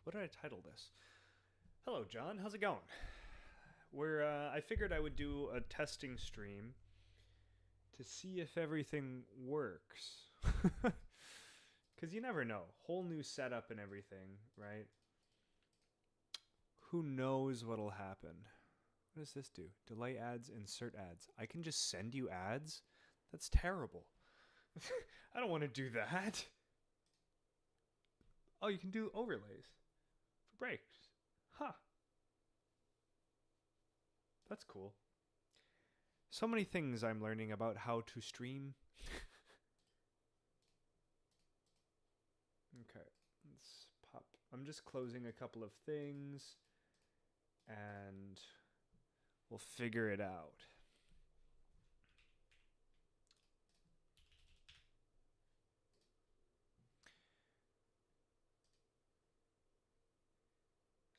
What did I title this? Hello, John. How's it going? I figured I would do a testing stream to see if everything works. Because you never know. Whole new setup and everything, right? Who knows what'll happen? What does this do? Delay ads, insert ads. I can just send you ads? That's terrible. I don't want to do that. Oh, you can do overlays for breaks. Huh. That's cool. So many things I'm learning about how to stream. Okay, let's pop. I'm just closing a couple of things and we'll figure it out.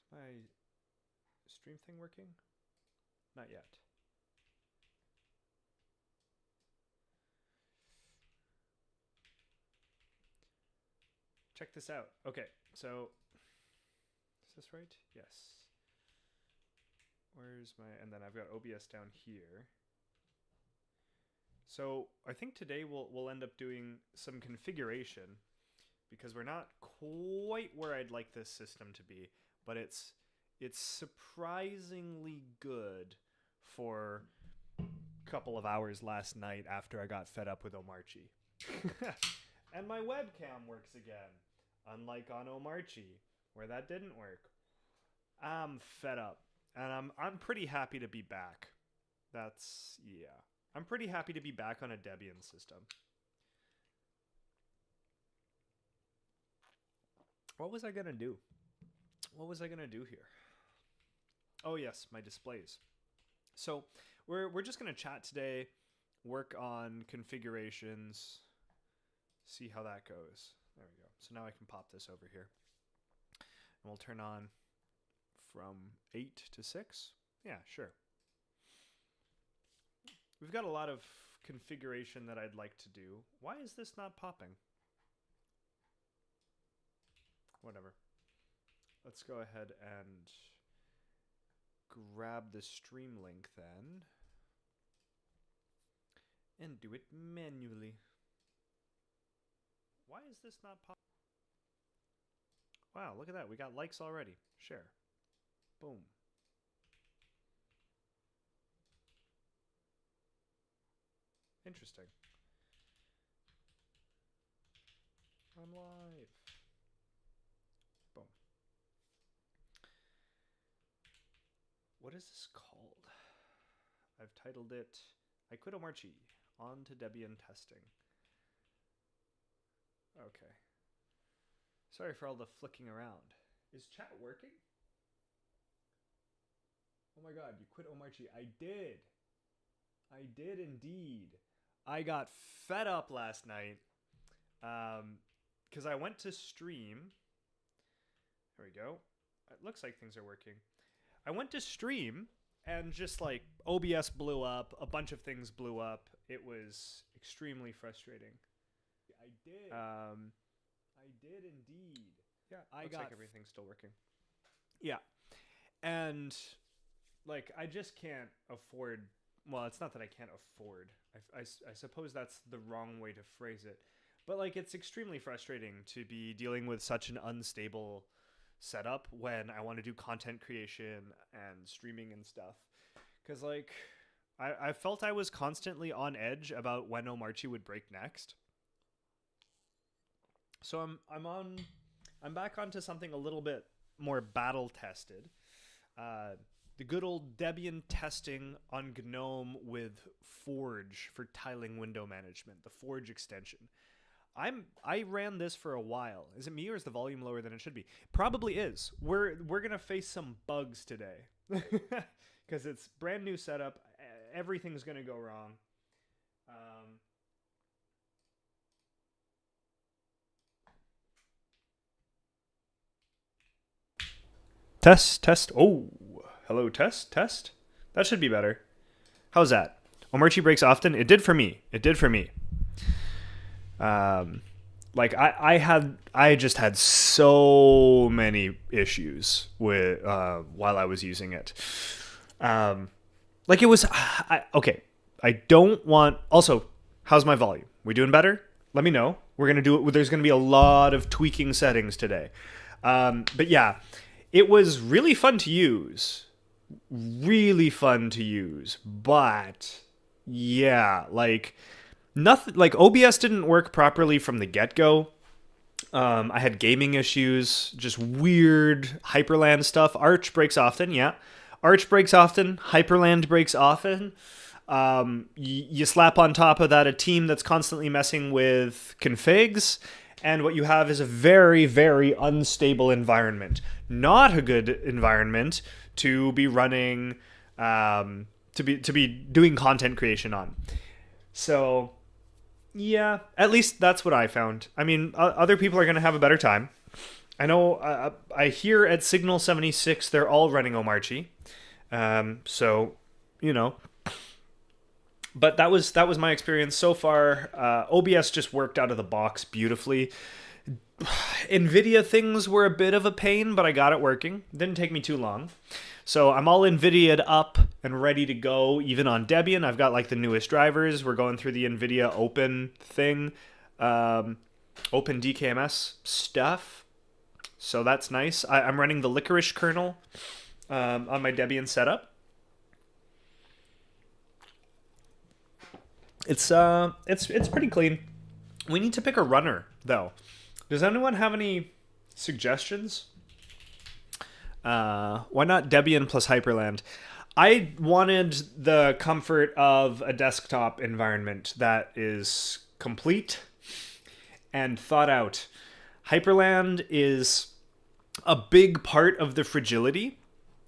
Is my stream thing working? Not yet. Check this out. Okay, so is this right? Yes. Where's my, and then I've got OBS down here. So I think today we'll end up doing some configuration because we're not quite where I'd like this system to be, but it's surprisingly good for a couple of hours last night after I got fed up with Omarchy. And my webcam works again, unlike on Omarchy, where that didn't work. I'm fed up, and I'm pretty happy to be back. Yeah. I'm pretty happy to be back on a Debian system. What was I gonna do? What was I gonna do here? Oh yes, my displays. So we're just gonna chat today, work on configurations, see how that goes. There we go. So now I can pop this over here. And we'll turn on from 8 to 6. Yeah, sure. We've got a lot of configuration that I'd like to do. Why is this not popping? Whatever. Let's go ahead and grab the stream link then and do it manually. Why is this not pop? Wow, look at that. We got likes already. Share. Boom. Interesting. I'm live. Boom. What is this called? I've titled it, I Quit Omarchy, On to Debian Testing. Okay. Sorry for all the flicking around. Is chat working? Oh my god, you quit Omarchy. I did. I did indeed. I got fed up last night because I went to stream. There we go. It looks like things are working. I went to stream and just like OBS blew up. A bunch of things blew up. It was extremely frustrating. I did. I did indeed. Yeah, looks like everything's still working. Yeah. And like I just can't afford, well, it's not that I can't afford. I suppose that's the wrong way to phrase it. But like it's extremely frustrating to be dealing with such an unstable setup when I want to do content creation and streaming and stuff. Because like I felt I was constantly on edge about when Omarchy would break next. So I'm back onto something a little bit more battle tested. The good old Debian testing on GNOME with Forge for tiling window management, the Forge extension. I ran this for a while. Is it me or is the volume lower than it should be? Probably is. We're gonna face some bugs today because it's brand new setup. Everything's gonna go wrong. Test. Oh, hello, test. That should be better. How's that? Omarchy breaks often? It did for me. like I just had so many issues with while I was using it. Like it was okay. I don't want. Also, how's my volume? We doing better? Let me know. We're gonna do it. There's gonna be a lot of tweaking settings today. But yeah, it was really fun to use. Really fun to use. But yeah, like nothing. Like OBS didn't work properly from the get-go. I had gaming issues, just weird Hyperland stuff. Arch breaks often, yeah. Arch breaks often. Hyperland breaks often. You slap on top of that a team that's constantly messing with configs, and what you have is a very, very unstable environment. Not a good environment to be running, to be doing content creation on. So, yeah, at least that's what I found. I mean, other people are going to have a better time. I know I hear at Signal 76 they're all running Omarchy. So, you know. But that was my experience so far. OBS just worked out of the box beautifully. NVIDIA things were a bit of a pain, but I got it working. Didn't take me too long. So I'm all NVIDIA'd up and ready to go, even on Debian. I've got like the newest drivers. We're going through the NVIDIA Open thing, Open DKMS stuff. So that's nice. I'm running the Licorice kernel on my Debian setup. It's pretty clean. We need to pick a runner though. Does anyone have any suggestions? Why not Debian plus Hyperland? I wanted the comfort of a desktop environment that is complete and thought out. Hyperland is a big part of the fragility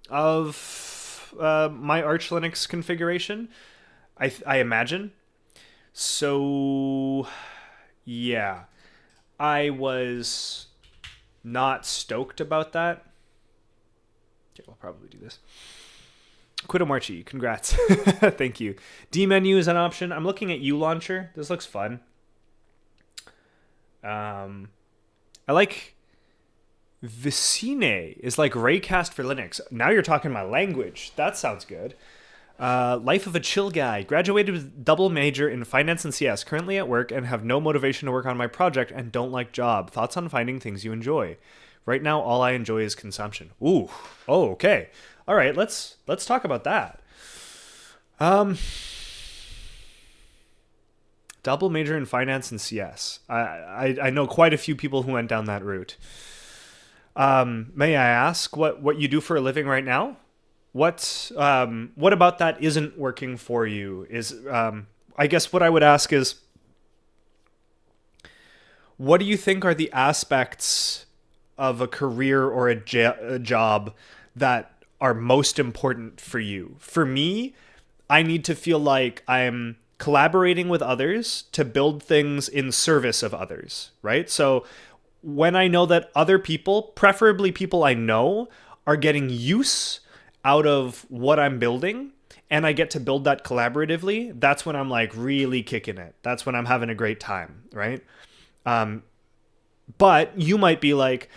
of my Arch Linux configuration, I imagine. So, yeah, I was not stoked about that. Okay, I'll probably do this. Quit Omarchy, congrats. Thank you. D menu is an option. I'm looking at ULauncher. This looks fun. I like Vicinae is like Raycast for Linux. Now you're talking my language. That sounds good. Life of a chill guy. Graduated with double major in finance and CS. Currently at work and have no motivation to work on my project and don't like job. Thoughts on finding things you enjoy? Right now, all I enjoy is consumption. Ooh. Oh, okay. All right. Let's talk about that. Double major in finance and CS. I know quite a few people who went down that route. May I ask what you do for a living right now? What about that isn't working for you? I guess what I would ask is, what do you think are the aspects of a career or a job that are most important for you? For me, I need to feel like I'm collaborating with others to build things in service of others, right? So when I know that other people, preferably people I know, are getting use out of what I'm building, and I get to build that collaboratively, that's when I'm like really kicking it. That's when I'm having a great time, right? But you might be like,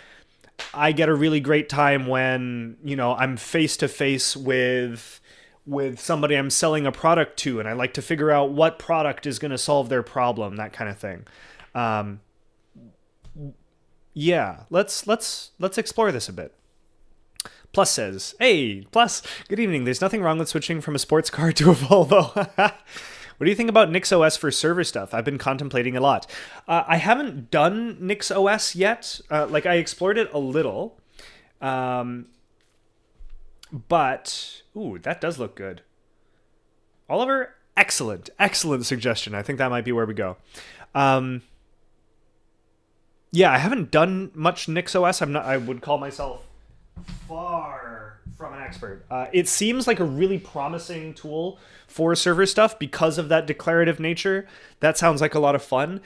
I get a really great time when, you know, I'm face to face with somebody I'm selling a product to, and I like to figure out what product is going to solve their problem, that kind of thing. Yeah, let's explore this a bit. Plus says, hey, Plus, good evening. There's nothing wrong with switching from a sports car to a Volvo. What do you think about NixOS for server stuff? I've been contemplating a lot. I haven't done NixOS yet. Like, I explored it a little. But, ooh, that does look good. Oliver, excellent suggestion. I think that might be where we go. Yeah, I haven't done much NixOS. I would call myself far from an expert. It seems like a really promising tool for server stuff because of that declarative nature. That sounds like a lot of fun.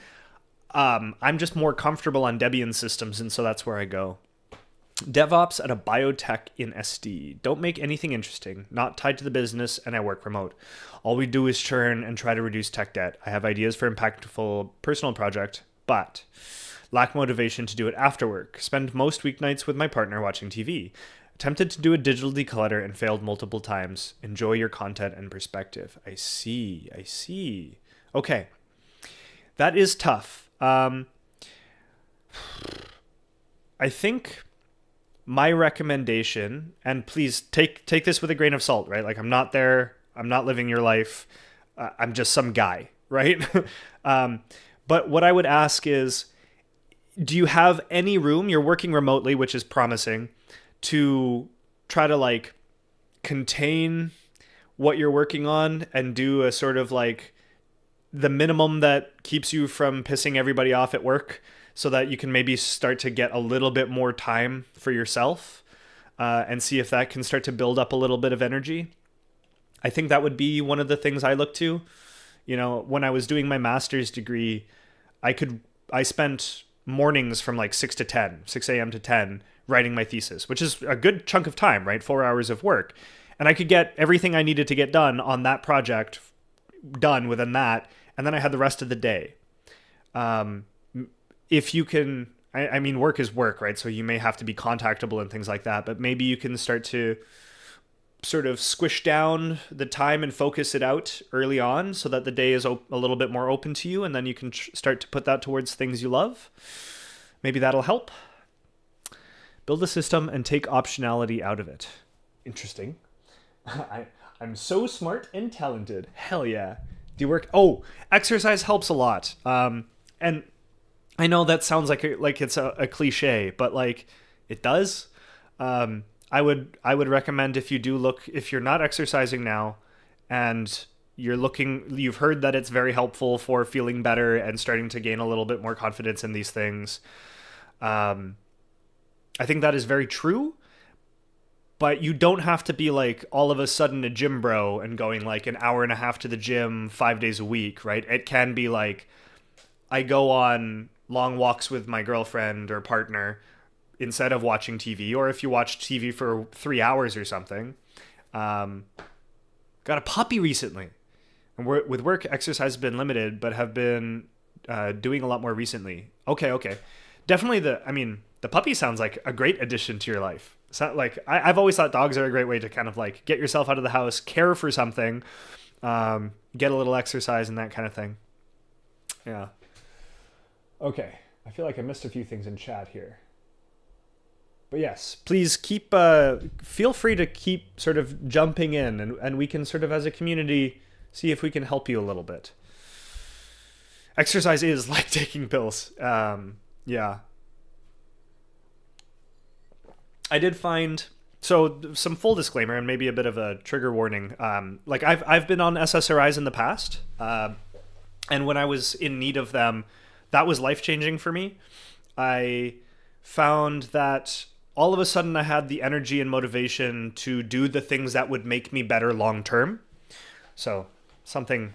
I'm just more comfortable on Debian systems, and so that's where I go. DevOps at a biotech in SD. Don't make anything interesting, not tied to the business, and I work remote. All we do is churn and try to reduce tech debt. I have ideas for impactful personal project, but Lack motivation to do it after work. Spend most weeknights with my partner watching TV. Attempted to do a digital declutter and failed multiple times. Enjoy your content and perspective. I see. Okay. That is tough. I think my recommendation, and please take this with a grain of salt, right? Like, I'm not there. I'm not living your life. I'm just some guy, right? But what I would ask is, do you have any room? You're working remotely, which is promising, to try to like contain what you're working on and do a sort of like the minimum that keeps you from pissing everybody off at work, so that you can maybe start to get a little bit more time for yourself, and see if that can start to build up a little bit of energy. I think that would be one of the things I look to. You know, when I was doing my master's degree, I spent mornings from like 6 a.m. to 10 writing my thesis, which is a good chunk of time, right? 4 hours of work. And I could get everything I needed to get done on that project done within that. And then I had the rest of the day. If you can, I mean, work is work, right? So you may have to be contactable and things like that, but maybe you can start to sort of squish down the time and focus it out early on so that the day is a little bit more open to you, and then you can start to put that towards things you love. Maybe that'll help. Build a system and take optionality out of it. Interesting. I'm so smart and talented. Hell yeah. Do you work? Oh, exercise helps a lot. And I know that sounds like it's a cliche, but like it does. I would recommend, if you're not exercising now and you've heard that it's very helpful for feeling better and starting to gain a little bit more confidence in these things. I think that is very true, but you don't have to be like all of a sudden a gym bro and going like an hour and a half to the gym 5 days a week, right? It can be like, I go on long walks with my girlfriend or partner instead of watching TV, or if you watch TV for 3 hours or something. Got a puppy recently. And with work, exercise has been limited, but have been doing a lot more recently. Okay. Definitely the puppy sounds like a great addition to your life. So, like, I've always thought dogs are a great way to kind of like get yourself out of the house, care for something, get a little exercise and that kind of thing. Yeah. Okay. I feel like I missed a few things in chat here. But yes, please feel free to keep sort of jumping in, and we can sort of as a community see if we can help you a little bit. Exercise is like taking pills. Yeah. I did find, so some full disclaimer and maybe a bit of a trigger warning. Like I've been on SSRIs in the past, and when I was in need of them, that was life-changing for me. I found that all of a sudden I had the energy and motivation to do the things that would make me better long-term. So something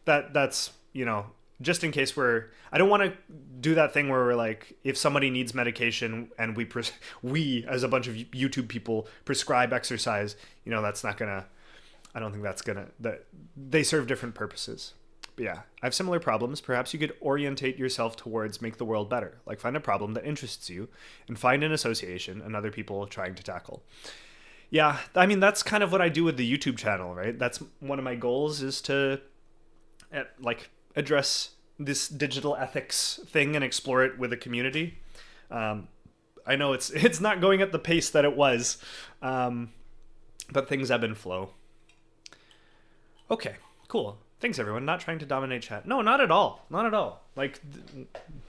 that's, you know, just in case I don't want to do that thing where we're like, if somebody needs medication and we as a bunch of YouTube people prescribe exercise, you know, I don't think that's they serve different purposes. But yeah, I have similar problems. Perhaps you could orientate yourself towards make the world better. Like find a problem that interests you and find an association and other people trying to tackle. Yeah, I mean, that's kind of what I do with the YouTube channel, right? That's one of my goals, is to like address this digital ethics thing and explore it with a community. I know it's not going at the pace that it was, but things ebb and flow. Okay, cool. Thanks, everyone. Not trying to dominate chat. No, not at all. Not at all. Like,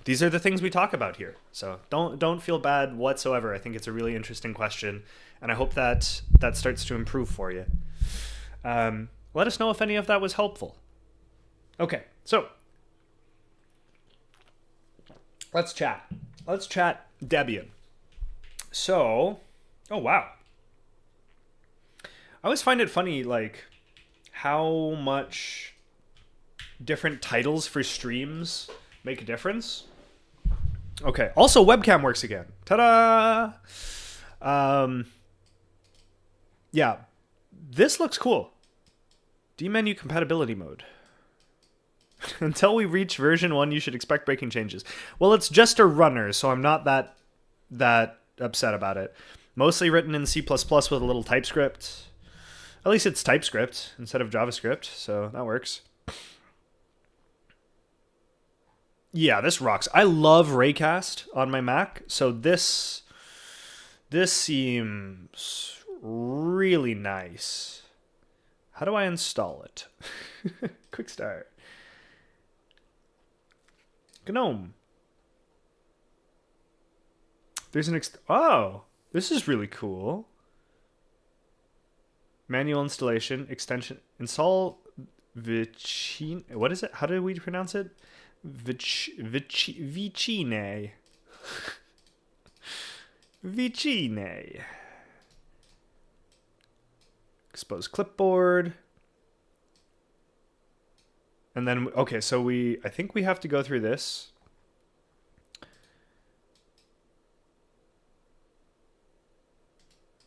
these are the things we talk about here. So don't feel bad whatsoever. I think it's a really interesting question, and I hope that starts to improve for you. Let us know if any of that was helpful. Okay, so let's chat. Let's chat Debian. So, oh wow. I always find it funny, like, how much different titles for streams make a difference. Okay. Also, webcam works again. Ta-da! Yeah. This looks cool. D-menu compatibility mode. Until we reach version 1, you should expect breaking changes. Well, it's just a runner, so I'm not that upset about it. Mostly written in C++ with a little TypeScript. At least it's TypeScript instead of JavaScript, so that works. Yeah, this rocks. I love Raycast on my Mac, so this seems really nice. How do I install it? Quick start. GNOME. There's an oh, this is really cool. Manual installation, extension, install Vicinae. What is it? How do we pronounce it? Vicinae. Vicinae. Expose clipboard. And then, okay, so I think we have to go through this.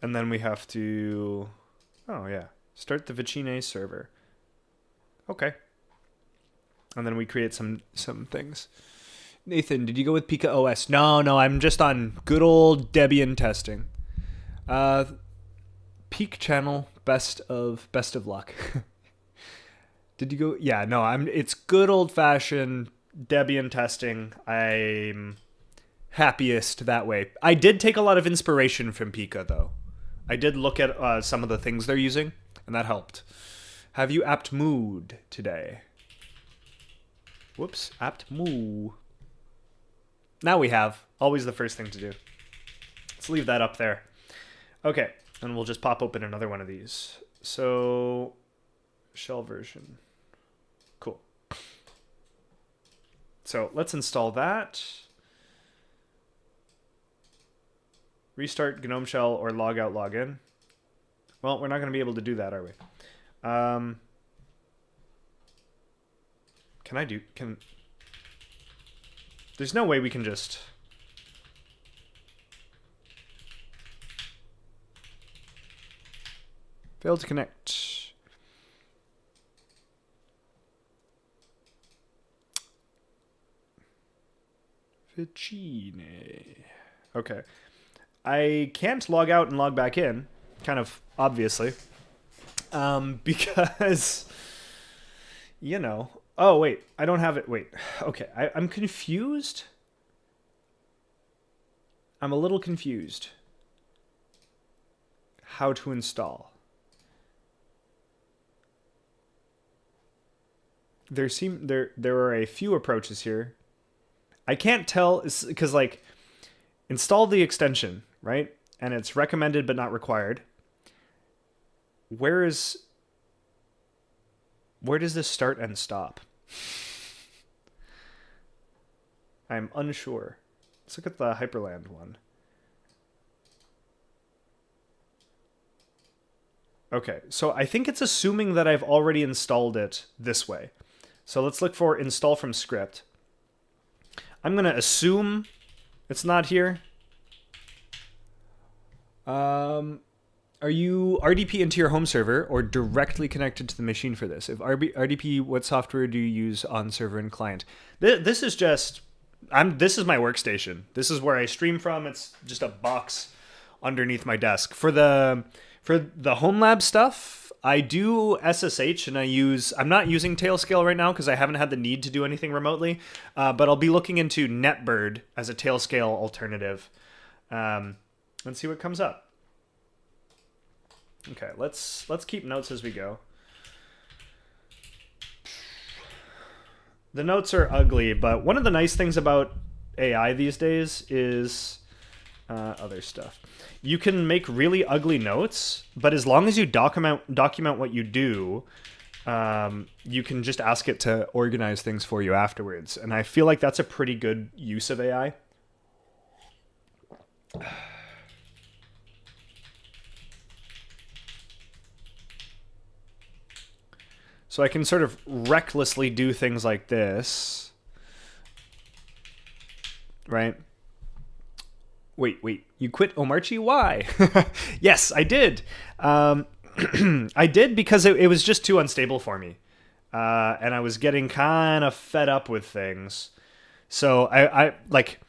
And then we have to, oh yeah, start the Vicinae server. Okay. And then we create some things. Nathan, did you go with Pika OS? No, I'm just on good old Debian testing. Peak channel, best of luck. Did you go? Yeah, no, it's good old fashioned Debian testing. I'm happiest that way. I did take a lot of inspiration from Pika though. I did look at some of the things they're using, and that helped. Have you apt mood today? Whoops, apt moo. Now we have. Always the first thing to do. Let's leave that up there. Okay, and we'll just pop open another one of these. So, shell version. Cool. So let's install that. Restart GNOME shell or log out, log in. Well, we're not going to be able to do that, are we? There's no way we can just... Failed to connect. Vicinae. Okay. I can't log out and log back in, kind of obviously, because, you know. Oh, wait, I don't have it. Wait, okay, I'm confused. I'm a little confused. How to install. There are a few approaches here. I can't tell, because like, install the extension, right? And it's recommended but not required. Where does this start and stop? I'm unsure. Let's look at the Hyperland one. Okay, so I think it's assuming that I've already installed it this way. So let's look for install from script. I'm going to assume it's not here. Are you RDP into your home server or directly connected to the machine for this? If RDP, what software do you use on server and client? This is just, this is my workstation. This is where I stream from. It's just a box underneath my desk. For the homelab stuff, I do SSH and I'm not using Tailscale right now because I haven't had the need to do anything remotely, but I'll be looking into Netbird as a Tailscale alternative and see what comes up. Okay, let's keep notes as we go. The notes are ugly, but one of the nice things about AI these days is other stuff. You can make really ugly notes, but as long as you document what you do, you can just ask it to organize things for you afterwards. And I feel like that's a pretty good use of AI. So I can sort of recklessly do things like this, right? Wait, you quit Omarchy? Why? Yes, I did. I did because it was just too unstable for me. and I was getting kind of fed up with things. So I like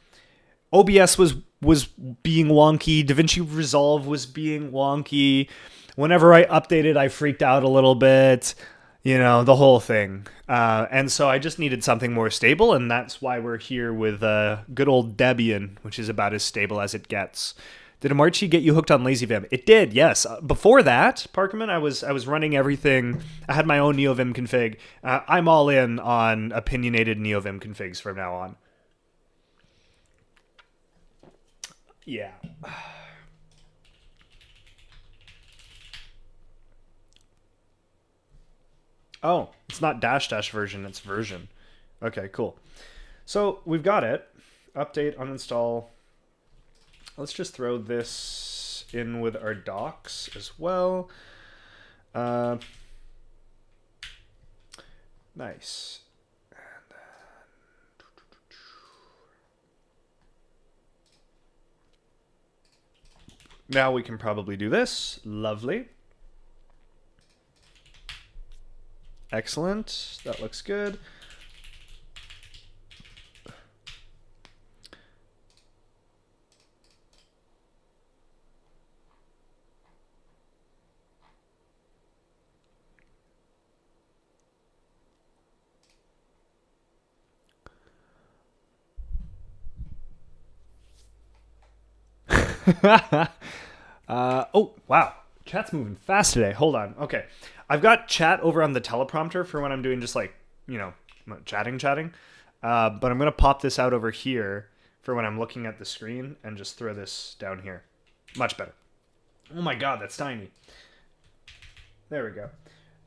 OBS was being wonky. DaVinci Resolve was being wonky. Whenever I updated, I freaked out a little bit. You know, the whole thing. And so I just needed something more stable, and that's why we're here with good old Debian, which is about as stable as it gets. Did Omarchy get you hooked on LazyVim? It did, yes. Before that, Parkerman, I was running everything. I had my own NeoVim config. I'm all in on opinionated NeoVim configs from now on. Yeah. Oh, it's not dash version, it's version. Okay, cool. So we've got it. Update, uninstall. Let's just throw this in with our docs as well. Nice. And then... Now we can probably do this. Lovely. Excellent. That looks good. Oh, wow. Chat's moving fast today. Hold on. Okay. I've got chat over on the teleprompter for when I'm doing just like, you know, chatting. But I'm going to pop this out over here for when I'm looking at the screen and just throw this down here. Much better. Oh my God, that's tiny. There we go.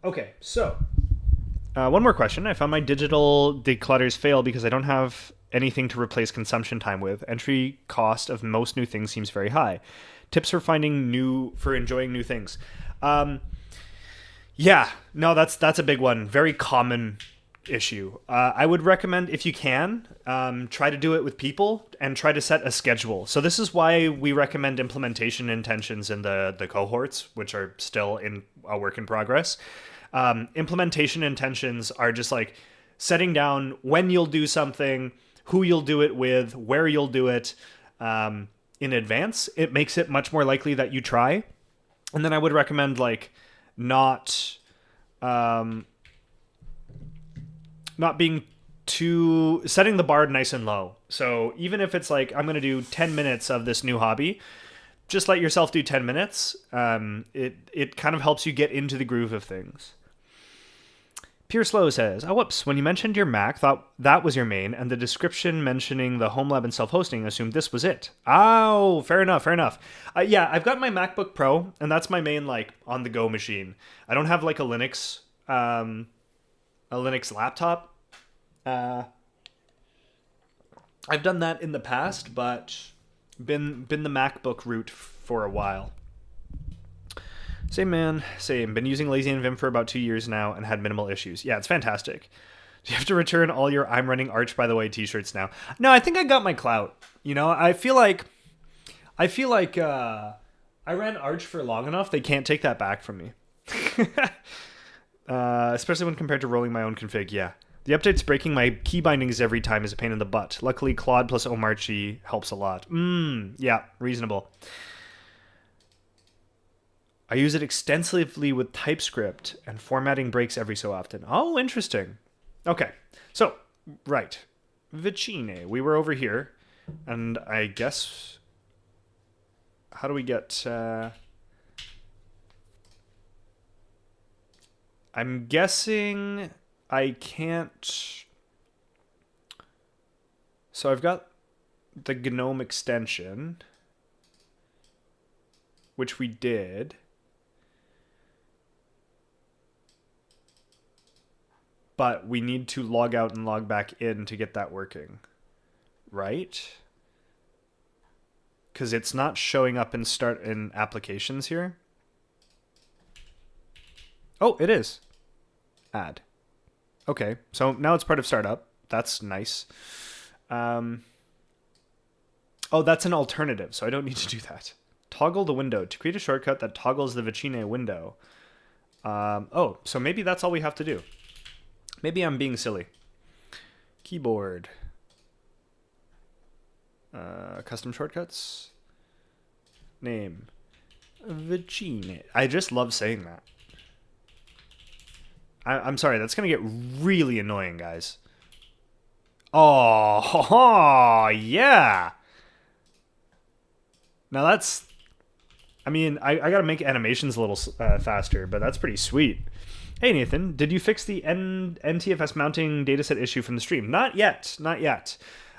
Okay, so one more question. I found my digital declutters fail because I don't have anything to replace consumption time with. Entry cost of most new things seems very high. Tips for enjoying new things. Yeah, no, that's a big one. Very common issue. I would recommend, if you can, try to do it with people and try to set a schedule. So this is why we recommend implementation intentions in the cohorts, which are still in a work in progress. Implementation intentions are just like setting down when you'll do something, who you'll do it with, where you'll do it in advance. It makes it much more likely that you try. And then I would recommend like not being setting the bar nice and low. So even if it's like, I'm going to do 10 minutes of this new hobby, just let yourself do 10 minutes. It kind of helps you get into the groove of things. Pure Slow says, oh, whoops, when you mentioned your Mac, thought that was your main, and the description mentioning the homelab and self-hosting assumed this was it. Oh, fair enough. Yeah, I've got my MacBook Pro, and that's my main, like, on-the-go machine. I don't have, like, a Linux laptop. I've done that in the past, but been the MacBook route for a while. Same man, same. Been using LazyVim for about 2 years now and had minimal issues. Yeah, it's fantastic. Do you have to return all your I'm running Arch, by the way, t-shirts now? No, I think I got my clout. You know, I feel like I ran Arch for long enough, they can't take that back from me. Especially when compared to rolling my own config, yeah. The update's breaking my key bindings every time is a pain in the butt. Luckily, Claude plus Omarchy helps a lot. Yeah, reasonable. I use it extensively with TypeScript, and formatting breaks every so often. Oh, interesting. Okay, so, right. Vicinae. We were over here, and I guess... How do we get... I'm guessing I can't... So I've got the GNOME extension, which we did... But we need to log out and log back in to get that working. Right? Because it's not showing up in applications here. Oh, it is. Add. Okay, so now it's part of startup. That's nice. Oh, that's an alternative, so I don't need to do that. Toggle the window. To create a shortcut that toggles the Vicinae window. Oh, so maybe that's all we have to do. Maybe I'm being silly. Keyboard. Custom shortcuts. Name. Vicinae. I just love saying that. I'm sorry, that's going to get really annoying, guys. Oh, yeah. Now that's... I mean, I got to make animations a little faster, but that's pretty sweet. Hey, Nathan, did you fix the NTFS mounting dataset issue from the stream? Not yet. Not yet.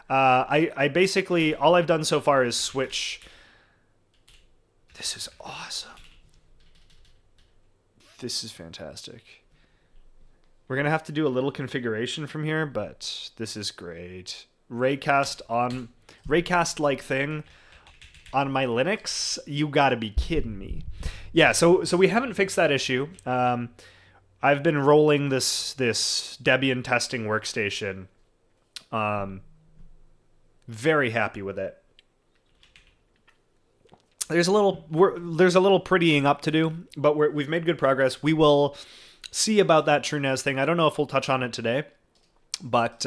I basically... All I've done so far is switch... This is awesome. This is fantastic. We're going to have to do a little configuration from here, but this is great. Raycast-like thing on my Linux? You got to be kidding me. Yeah, so we haven't fixed that issue. I've been rolling this Debian Testing workstation. Very happy with it. There's a little prettying up to do, but we've made good progress. We will see about that TrueNAS thing. I don't know if we'll touch on it today, but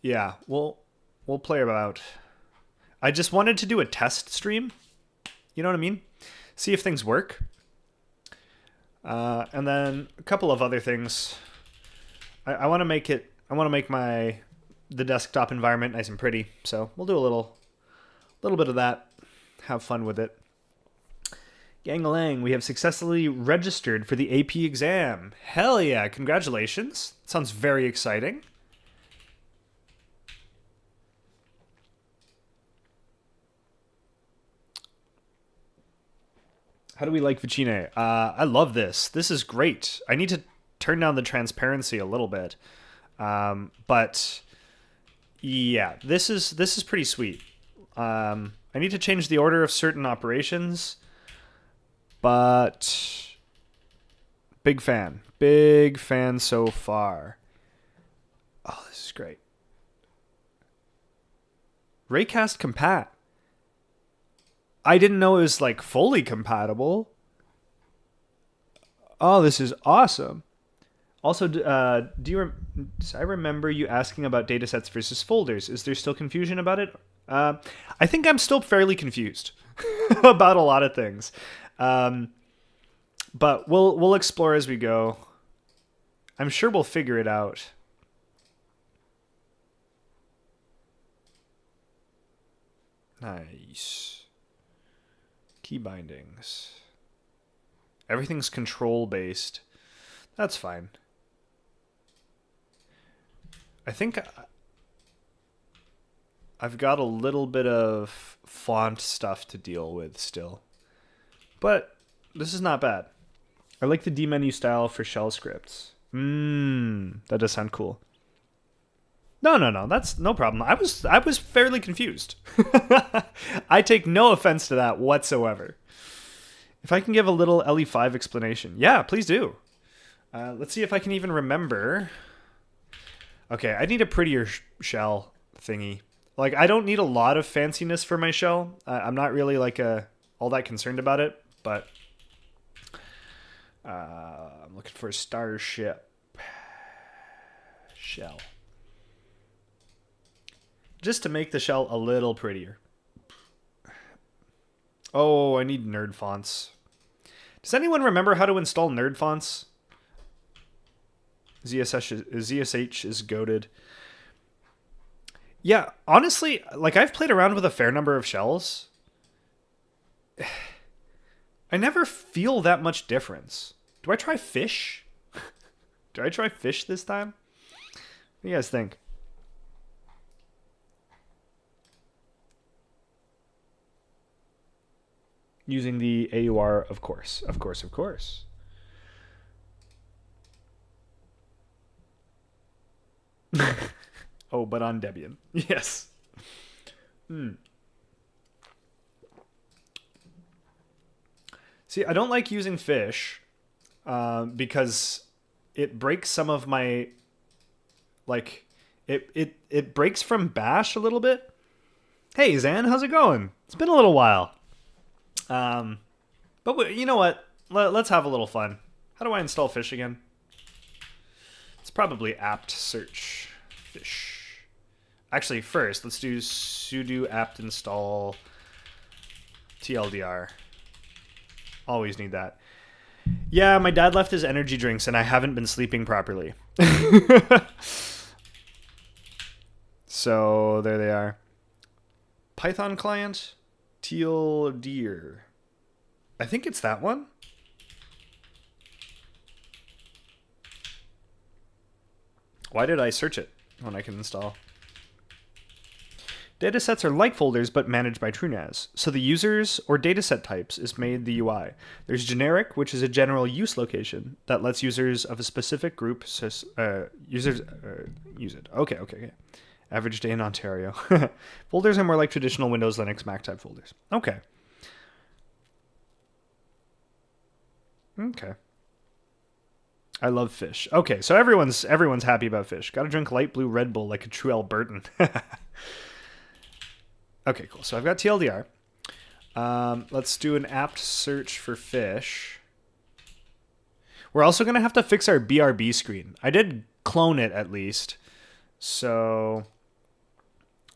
yeah, we'll play about. I just wanted to do a test stream. You know what I mean? See if things work. And then a couple of other things. I want to make it. I want to make the desktop environment nice and pretty. So we'll do a little bit of that. Have fun with it. Gangalang, we have successfully registered for the AP exam. Hell yeah, congratulations. Sounds very exciting. How do we like Vicinae? I love this. This is great. I need to turn down the transparency a little bit. But yeah, this is pretty sweet. I need to change the order of certain operations, but big fan so far. Oh, this is great. Raycast compat. I didn't know it was like fully compatible. Oh, this is awesome. Also, I remember you asking about datasets versus folders. Is there still confusion about it? I think I'm still fairly confused about a lot of things. But we'll explore as we go. I'm sure we'll figure it out. Nice. Key bindings. Everything's control based. That's fine. I think I've got a little bit of font stuff to deal with still. But this is not bad. I like the D menu style for shell scripts. That does sound cool. No, that's no problem. I was fairly confused. I take no offense to that whatsoever. If I can give a little LE5 explanation. Yeah, please do. Let's see if I can even remember. Okay, I need a prettier shell thingy. Like, I don't need a lot of fanciness for my shell. I'm not really like all that concerned about it, but I'm looking for a starship shell. Just to make the shell a little prettier. Oh, I need nerd fonts. Does anyone remember how to install nerd fonts? ZSH is goated. Yeah, honestly, like I've played around with a fair number of shells. I never feel that much difference. Do I try fish? Do I try fish this time? What do you guys think? Using the AUR, of course. Of course. Oh, but on Debian. Yes. See, I don't like using fish because it breaks some of my... Like, it breaks from bash a little bit. Hey, Zan, how's it going? It's been a little while. But you know what? Let's have a little fun. How do I install fish again? It's probably apt search fish. Actually, first, let's do sudo apt install TLDR. Always need that. Yeah, my dad left his energy drinks and I haven't been sleeping properly. So there they are. Python client, TLDR. I think it's that one. Why did I search it when I can install? Datasets are like folders but managed by TrueNAS. So the users or dataset types is made the UI. There's generic, which is a general use location that lets users of a specific group use it. Okay. Average day in Ontario. Folders are more like traditional Windows, Linux, Mac type folders. Okay. I love fish. Okay, so everyone's happy about fish. Gotta drink light blue Red Bull like a true Albertan. Okay, cool. So I've got TLDR. Let's do an apt search for fish. We're also going to have to fix our BRB screen. I did clone it at least. So,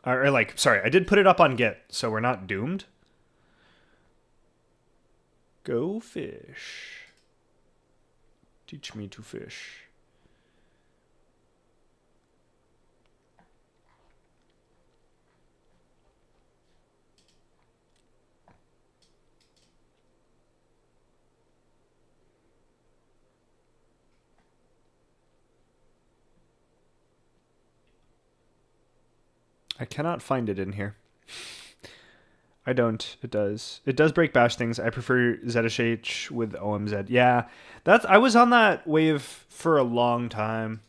sorry, I did put it up on Git, so we're not doomed. Go fish. Teach me to fish. I cannot find it in here. I don't. It does. It does break bash things. I prefer ZSH with OMZ. Yeah, I was on that wave for a long time.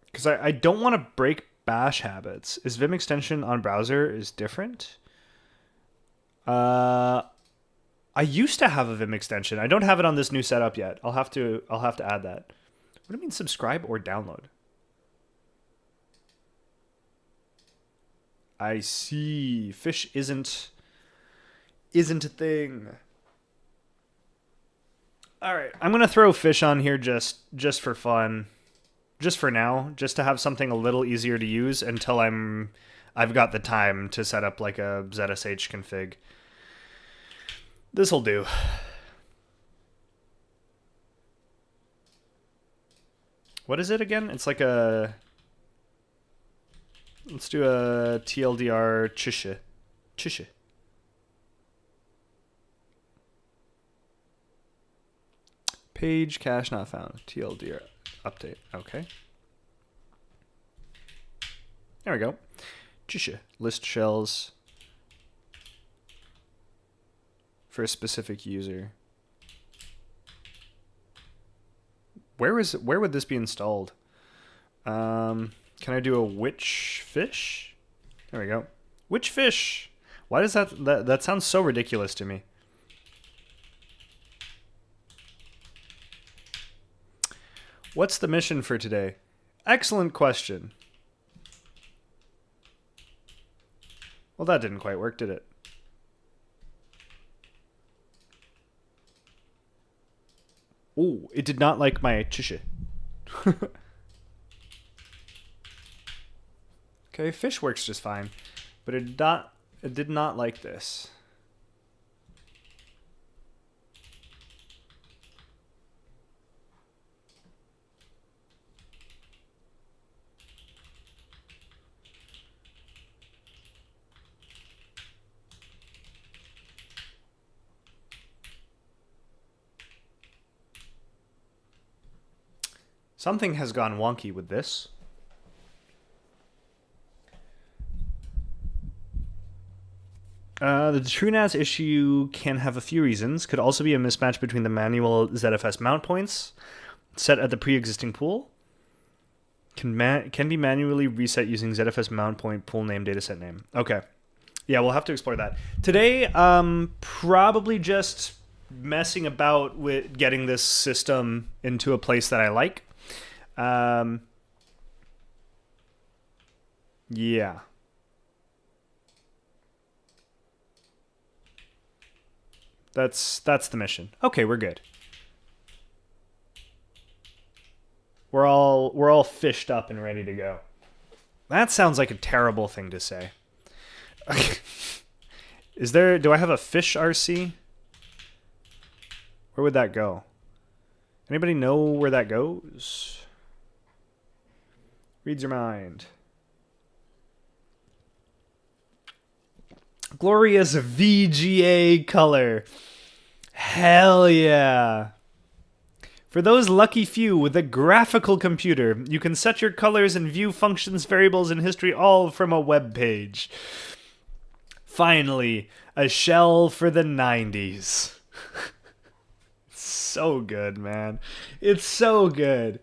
Because I don't want to break bash habits. Is Vim extension on browser is different? I used to have a Vim extension. I don't have it on this new setup yet. I'll have to add that. What do you mean subscribe or download? I see. Fish isn't a thing. All right, I'm gonna throw fish on here just for fun, just for now, just to have something a little easier to use until I've got the time to set up like a ZSH config. This'll do. What is it again? It's like a. Let's do a TLDR chisha. Page cache not found. TLDR update. Okay. There we go. Chisha. List shells for a specific user. Where would this be installed? Can I do a which fish? There we go. Which fish? Why does that sounds so ridiculous to me? What's the mission for today? Excellent question. Well, that didn't quite work, did it? Oh, it did not like my chisha. Okay, fish works just fine, but it did not like this. Something has gone wonky with this. The TrueNAS issue can have a few reasons. Could also be a mismatch between the manual ZFS mount points set at the pre-existing pool. Can be manually reset using ZFS mount point pool name dataset name. Okay. Yeah, we'll have to explore that. Today, probably just messing about with getting this system into a place that I like. Yeah. That's the mission. Okay, we're good. We're all fished up and ready to go. That sounds like a terrible thing to say. Do I have a fish RC? Where would that go? Anybody know where that goes? Reads your mind. Glorious VGA color. Hell yeah. For those lucky few with a graphical computer, you can set your colors and view functions, variables, and history all from a web page. Finally, a shell for the 90s. So good, man. It's so good.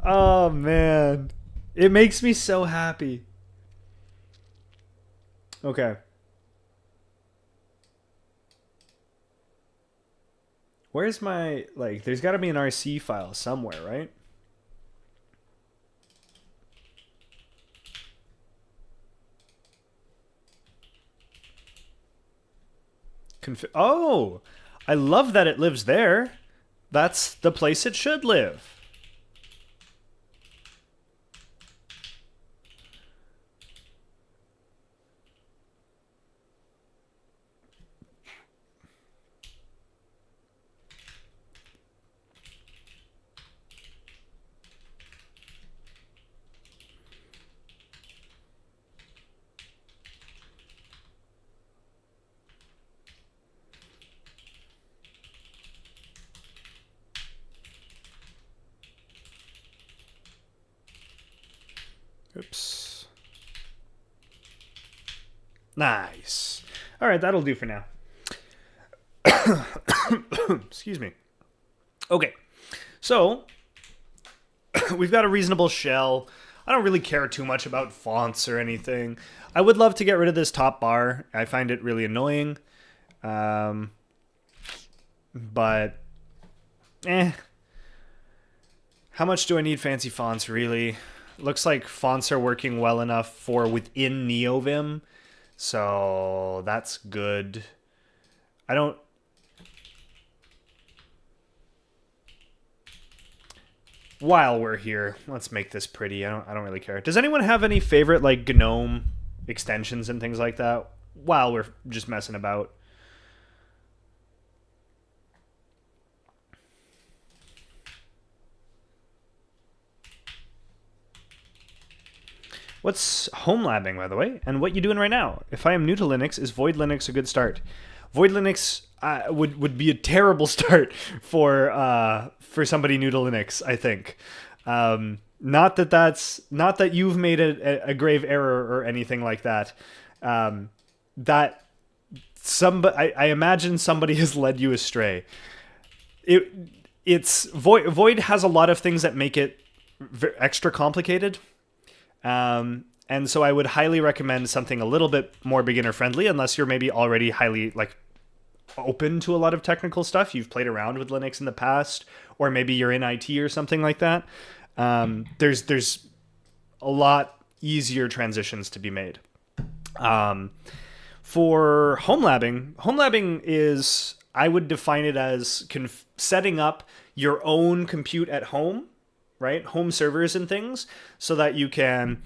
Oh, man. It makes me so happy. Okay. Where's my, like, there's got to be an RC file somewhere, right? Oh, I love that it lives there. That's the place it should live. Oops. Nice. All right, that'll do for now. Excuse me. Okay, so we've got a reasonable shell. I don't really care too much about fonts or anything. I would love to get rid of this top bar. I find it really annoying. But, how much do I need fancy fonts, really? Looks like fonts are working well enough for within NeoVim, so that's good. I don't... While we're here, let's make this pretty. I don't really care. Does anyone have any favorite, like, GNOME extensions and things like that while we're just messing about? What's homelabbing, by the way? And what you doing right now? If I am new to Linux, is Void Linux a good start? Void Linux would be a terrible start for somebody new to Linux, I think. Not that you've made a grave error or anything like that. I imagine somebody has led you astray. Void has a lot of things that make it extra complicated. And so I would highly recommend something a little bit more beginner friendly, unless you're maybe already highly open to a lot of technical stuff. You've played around with Linux in the past, or maybe you're in IT or something like that. There's a lot easier transitions to be made. For homelabbing is, I would define it as setting up your own compute at home, right? Home servers and things, so that you can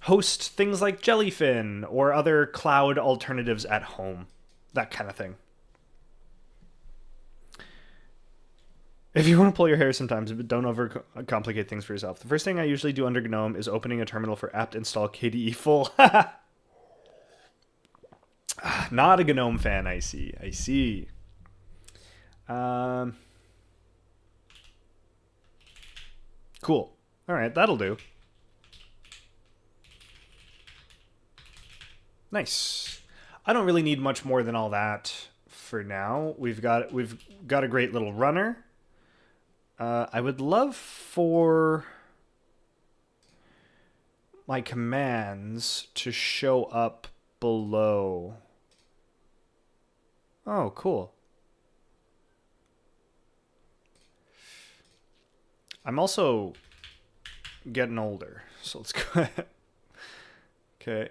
host things like Jellyfin or other cloud alternatives at home, that kind of thing. If you want to pull your hair sometimes, but don't overcomplicate things for yourself. The first thing I usually do under GNOME is opening a terminal for apt install KDE full. Not a GNOME fan, I see. Cool. All right, that'll do. Nice. I don't really need much more than all that for now. We've got a great little runner. I would love for my commands to show up below. Oh, cool. I'm also getting older, so let's go ahead. Okay.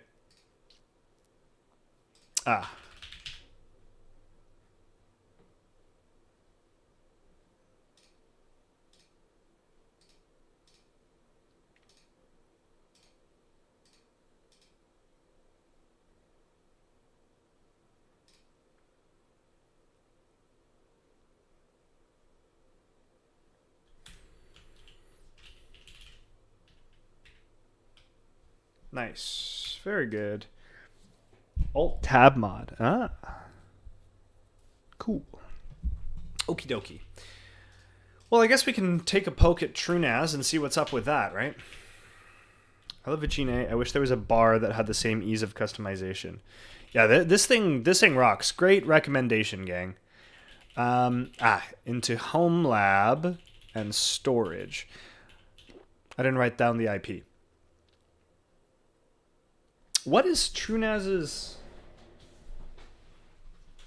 Nice. Very good. Alt-tab mod. Ah. Cool. Okie dokie. Well, I guess we can take a poke at TrueNAS and see what's up with that, right? I love Vicinae. I wish there was a bar that had the same ease of customization. Yeah, this thing rocks. Great recommendation, gang. Into homelab and storage. I didn't write down the IP. What is TrueNAS's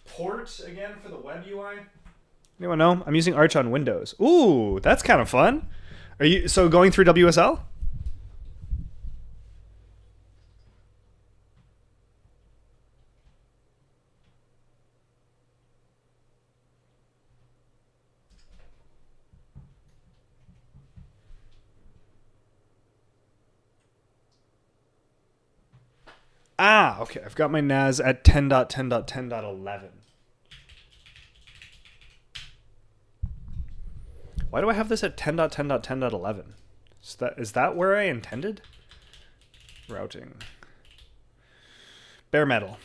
port again for the web UI? Anyone know? I'm using Arch on Windows. Ooh, that's kind of fun. Are you so going through WSL? Ah, okay. I've got my NAS at 10.10.10.11. Why do I have this at 10.10.10.11? Is that where I intended? Routing. Bare metal.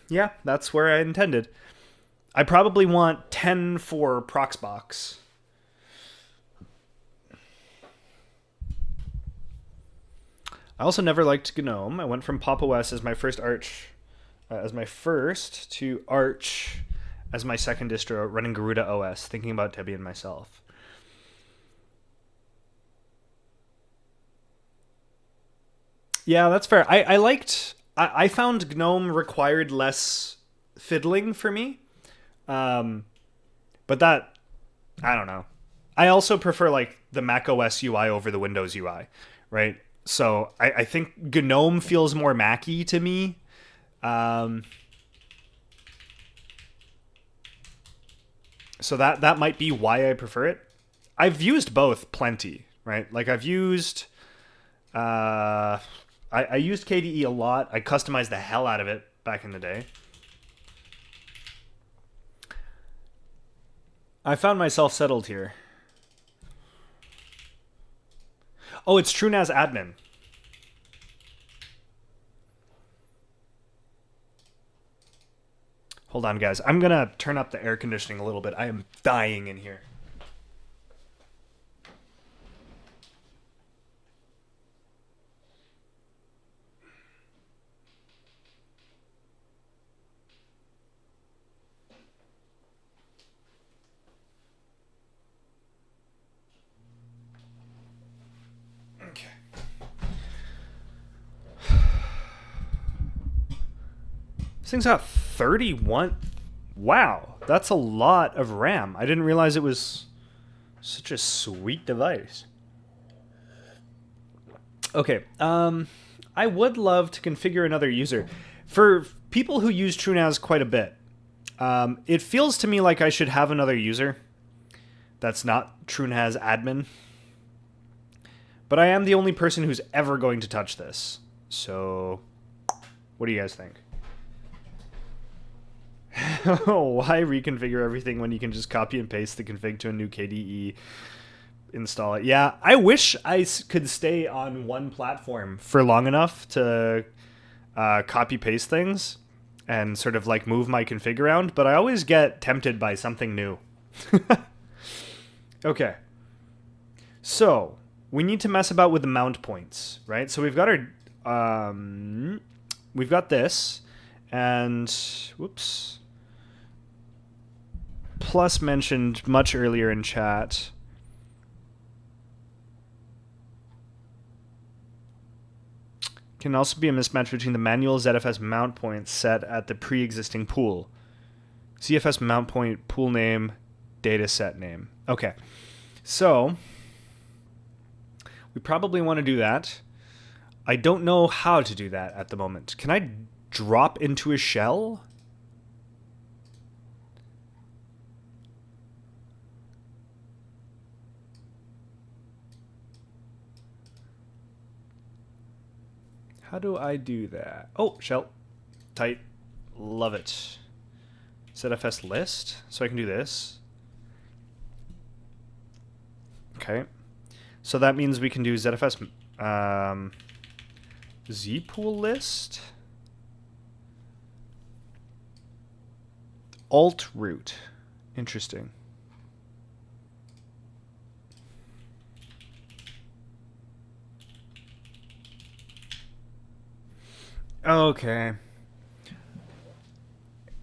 Yeah, that's where I intended. I probably want 10 for Proxbox. I also never liked GNOME. I went from Pop! OS as my first to Arch as my second distro, running Garuda OS, thinking about Debian myself. Yeah, that's fair. I found GNOME required less fiddling for me. But that, I don't know. I also prefer like the Mac OS UI over the Windows UI, right? So I think GNOME feels more Mac-y to me. So that might be why I prefer it. I've used both plenty, right? Like I've used, I used KDE a lot. I customized the hell out of it back in the day. I found myself settled here. Oh, it's TrueNAS admin. Hold on, guys. I'm going to turn up the air conditioning a little bit. I am dying in here. This thing's got 31. Wow, that's a lot of RAM. I didn't realize it was such a sweet device. Okay, I would love to configure another user. For people who use TrueNAS quite a bit, it feels to me like I should have another user that's not TrueNAS admin. But I am the only person who's ever going to touch this. So, what do you guys think? Why reconfigure everything when you can just copy and paste the config to a new KDE, install it? Yeah, I wish I could stay on one platform for long enough to copy paste things and sort of like move my config around, but I always get tempted by something new. Okay. So, we need to mess about with the mount points, right? So we've got our we've got this, and whoops. Plus mentioned much earlier in chat. Can also be a mismatch between the manual ZFS mount point set at the pre-existing pool. ZFS mount point, pool name, data set name. Okay. So, we probably want to do that. I don't know how to do that at the moment. Can I drop into a shell? How do I do that? Oh, shell. Tight. Love it. ZFS list. So I can do this. Okay. So that means we can do ZFS zpool list. Alt root. Interesting. Okay.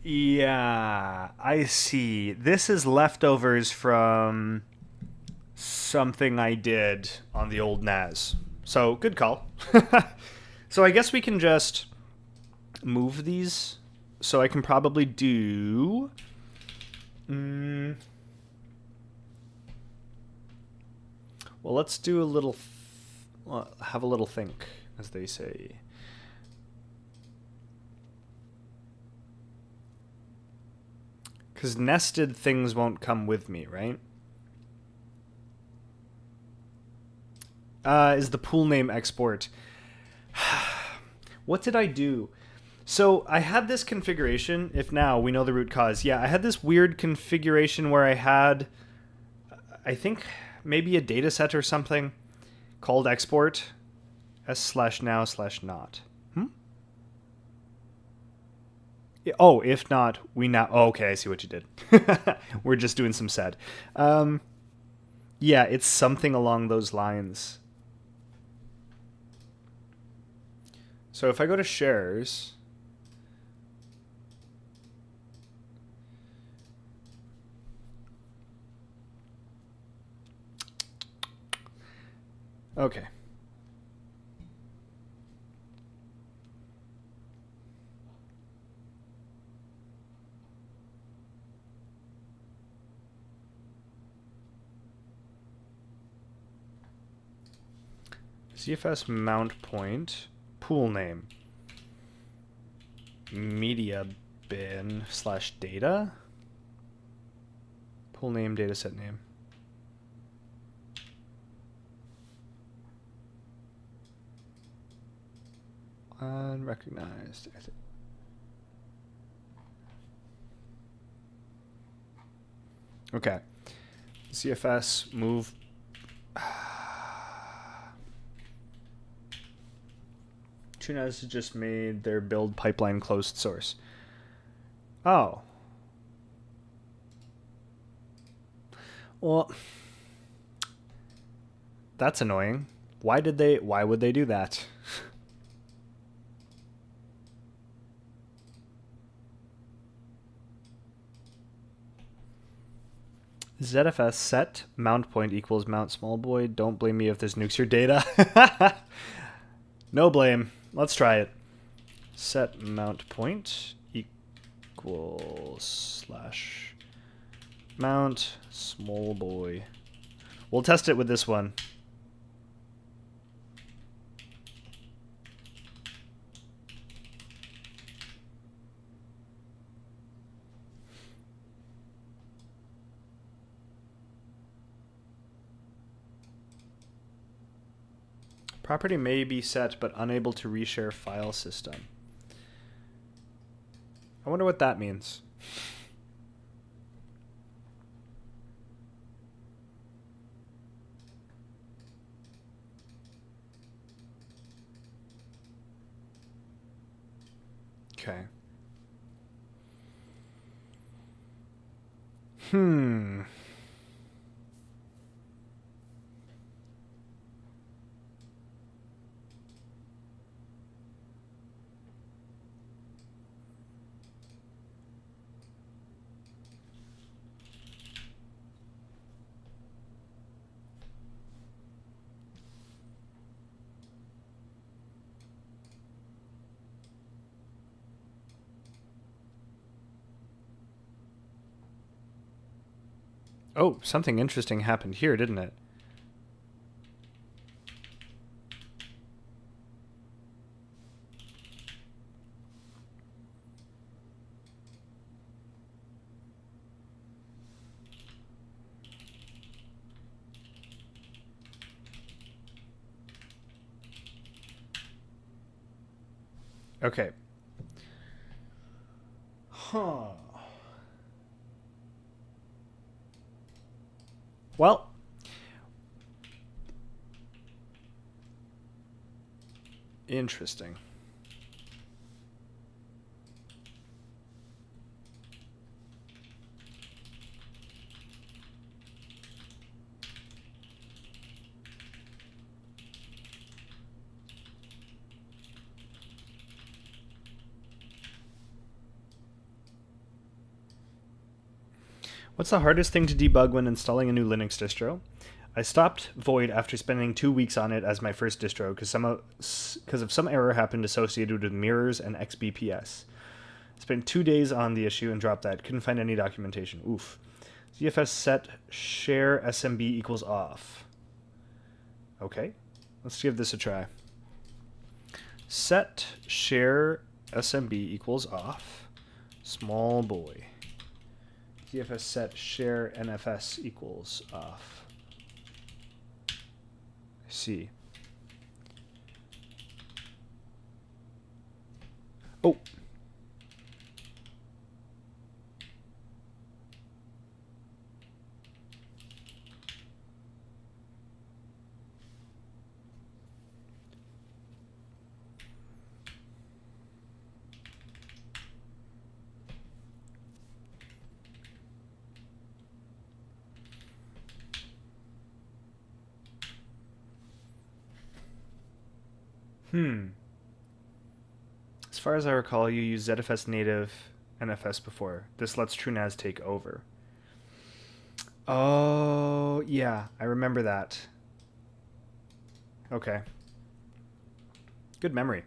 Yeah, I see. This is leftovers from something I did on the old NAS. So, good call. So I guess we can just move these. So I can probably do... well, let's do a little... have a little think, as they say. Because nested things won't come with me, right? Is the pool name export. What did I do? So I had this configuration, if now we know the root cause. Yeah, I had this weird configuration where I had, I think, maybe a data set or something called export s/now/not. Oh, if not, we now... oh, okay, I see what you did. We're just doing some sed. Yeah, it's something along those lines. So if I go to shares... okay. ZFS mount point, pool name, media bin /data, pool name, dataset name. Unrecognized. Okay. CFS move. TrueNAS just made their build pipeline closed source. Oh. Well, that's annoying. Why would they do that? ZFS set mount point equals mount small boy. Don't blame me if this nukes your data. No blame. Let's try it. Set mount point equals / mount small boy. We'll test it with this one. Property may be set, but unable to reshare file system. I wonder what that means. Okay. Oh, something interesting happened here, didn't it? Okay. Huh. Well, Interesting. What's the hardest thing to debug when installing a new Linux distro? I stopped Void after spending 2 weeks on it as my first distro because of some error happened associated with mirrors and XBPS. Spent 2 days on the issue and dropped that. Couldn't find any documentation. Oof. ZFS set share SMB equals off. Okay, let's give this a try. Set share SMB equals off. Small boy. ZFS set share NFS equals off. I see. Oh. As far as I recall, you used ZFS native NFS before. This lets TrueNAS take over. Oh, yeah, I remember that. Okay. Good memory.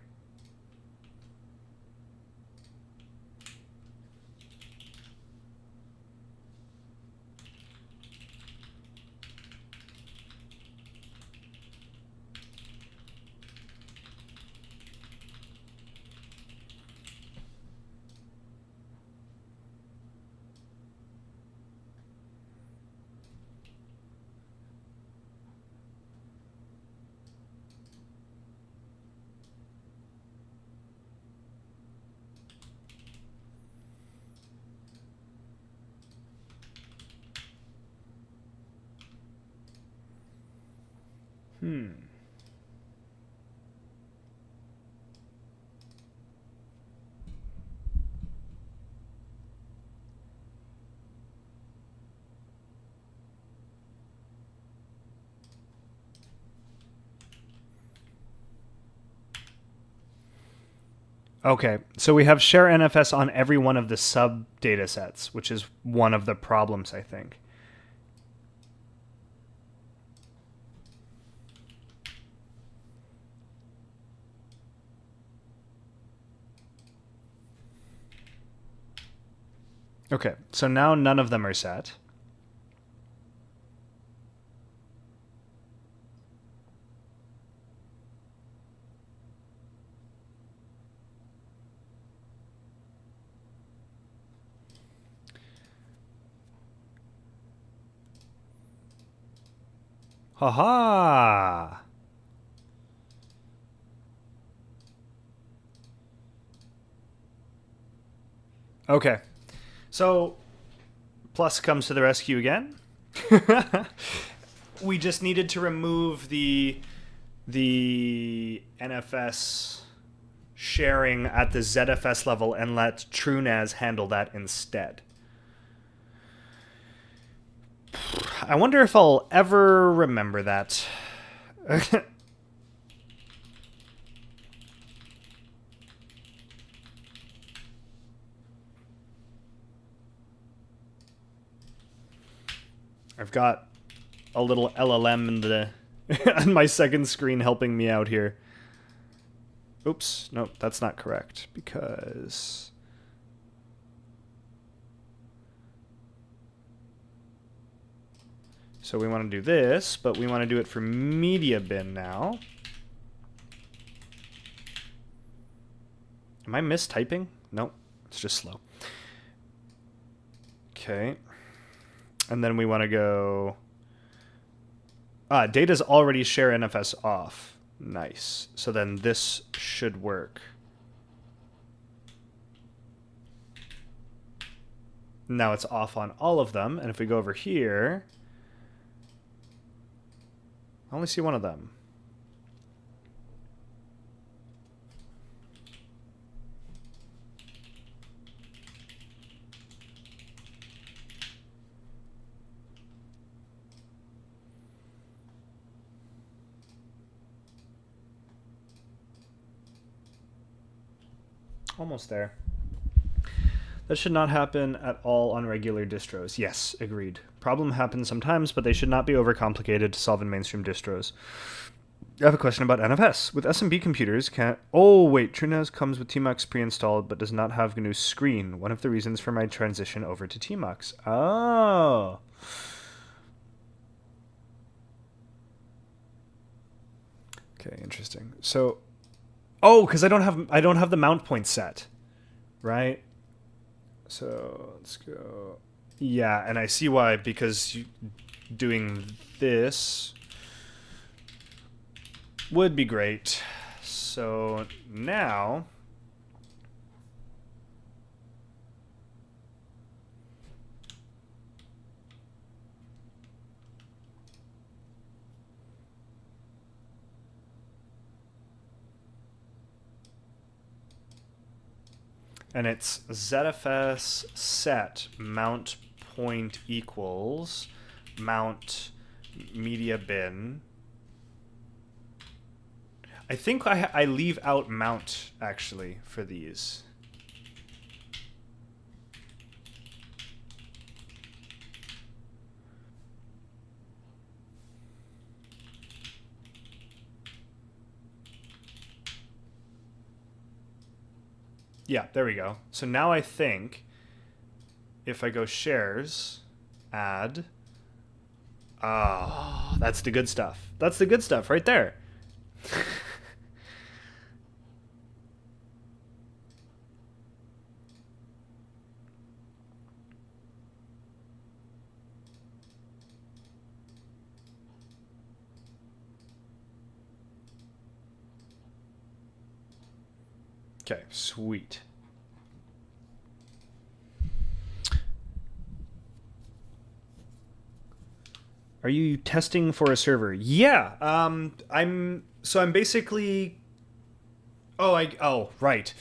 Okay, so we have share NFS on every one of the sub data sets, which is one of the problems, I think. Okay, so now none of them are set. Haha! Okay, so Plus comes to the rescue again. We just needed to remove the NFS sharing at the ZFS level and let TrueNAS handle that instead. I wonder if I'll ever remember that. I've got a little LLM in the on my second screen helping me out here. Oops, no, that's not correct because so we want to do this, but we want to do it for media bin now. Am I mistyping? Nope, it's just slow. Okay. And then we want to go... data's already share NFS off. Nice. So then this should work. Now it's off on all of them. And if we go over here... I only see one of them. Almost there. That should not happen at all on regular distros. Yes, agreed. Problem happens sometimes, but they should not be overcomplicated to solve in mainstream distros. I have a question about NFS. With SMB computers, can't... Oh, wait. TrueNAS comes with TMUX pre-installed, but does not have GNU screen. One of the reasons for my transition over to TMUX. Oh. Okay, interesting. So... Oh, because I don't have the mount point set. Right? So, let's go... Yeah, and I see why, because doing this would be great. So now and it's ZFS set mount point equals mount media bin. I think I leave out mount, actually, for these. Yeah, there we go. So now I think if I go shares, add... Oh, that's the good stuff. That's the good stuff right there. Okay, sweet. Are you testing for a server? Yeah. I'm basically... Oh, right.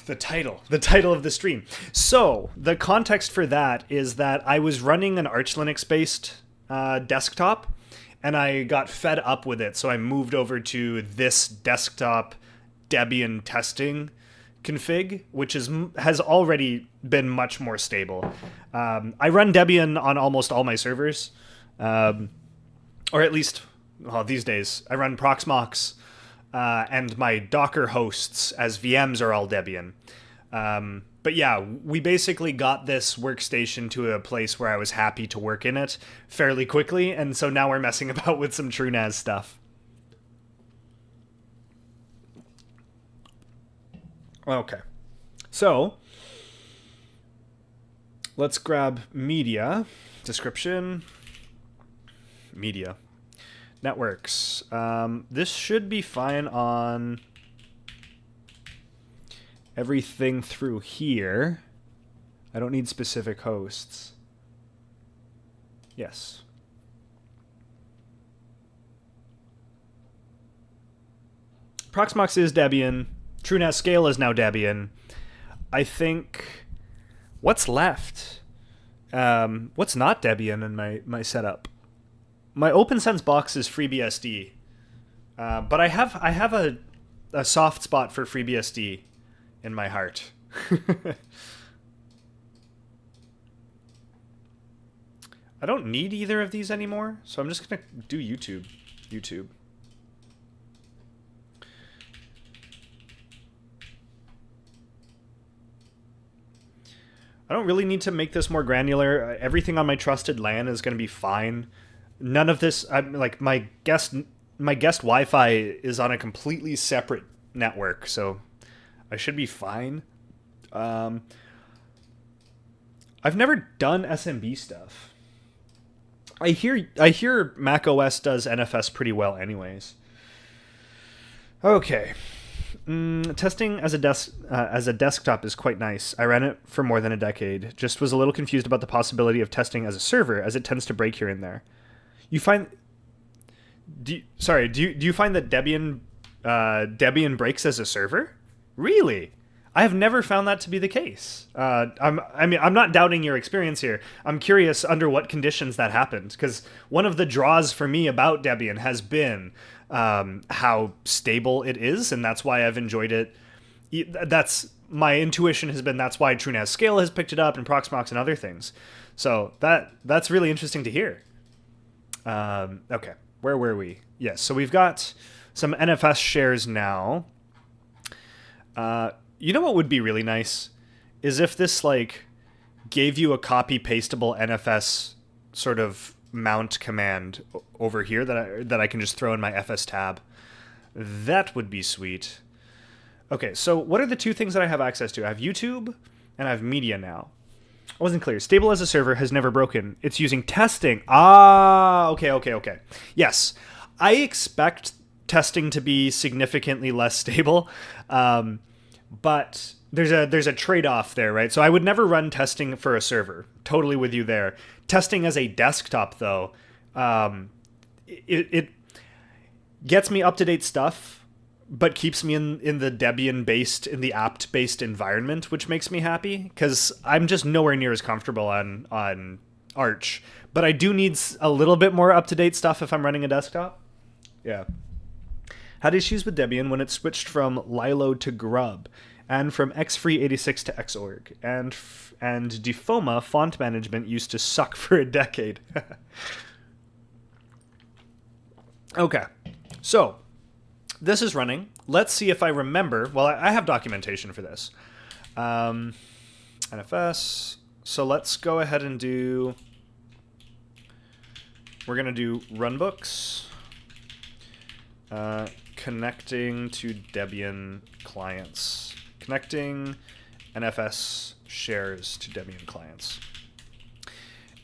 The title of the stream. So the context for that is that I was running an Arch Linux based desktop, and I got fed up with it. So I moved over to this desktop Debian Testing config, which has already been much more stable. I run Debian on almost all my servers, or at least, well, these days I run Proxmox, and my Docker hosts as VMs are all Debian. But yeah, we basically got this workstation to a place where I was happy to work in it fairly quickly, and so now we're messing about with some TrueNAS stuff. Okay, so let's grab media, description, media, networks. This should be fine on everything through here. I don't need specific hosts. Yes. Proxmox is Debian. TrueNAS Scale is now Debian. I think... What's left? What's not Debian in my setup? My OpenSense box is FreeBSD. But I have a soft spot for FreeBSD in my heart. I don't need either of these anymore, so I'm just going to do YouTube. I don't really need to make this more granular. Everything on my trusted LAN is going to be fine. None of this, like my guest Wi-Fi is on a completely separate network, so I should be fine. I've never done SMB stuff. I hear Mac OS does NFS pretty well anyways. Okay. Testing as a desktop is quite nice. I ran it for more than a decade. Just was a little confused about the possibility of testing as a server, as it tends to break here and there. You find... Do you find that Debian breaks as a server? Really? I have never found that to be the case. I'm not doubting your experience here. I'm curious under what conditions that happened, because one of the draws for me about Debian has been how stable it is, and that's why I've enjoyed it that's my intuition has been that's why TrueNAS Scale has picked it up and Proxmox and other things. So that's really interesting to hear. Okay, where were we? Yes, so we've got some NFS shares now. You know what would be really nice is if this like gave you a copy pastable NFS sort of mount command over here that I can just throw in my FS tab. That would be sweet. Okay, so what are the two things that I have access to? I have YouTube and I have media now. I wasn't clear. Stable as a server has never broken. It's using testing. Ah, okay. Yes, I expect testing to be significantly less stable, but there's a trade-off there, right? So I would never run testing for a server. Totally with you there. Testing as a desktop, though, it gets me up-to-date stuff, but keeps me in the Debian-based, in the apt-based environment, which makes me happy, because I'm just nowhere near as comfortable on Arch. But I do need a little bit more up-to-date stuff if I'm running a desktop. Yeah. Had issues with Debian when it switched from Lilo to Grub, and from Xfree86 to Xorg, and Defoma font management used to suck for a decade. Okay, so this is running. Let's see if I remember. Well, I have documentation for this. NFS. So let's go ahead and do... We're going to do runbooks. Connecting to Debian clients. Connecting NFS shares to Debian clients.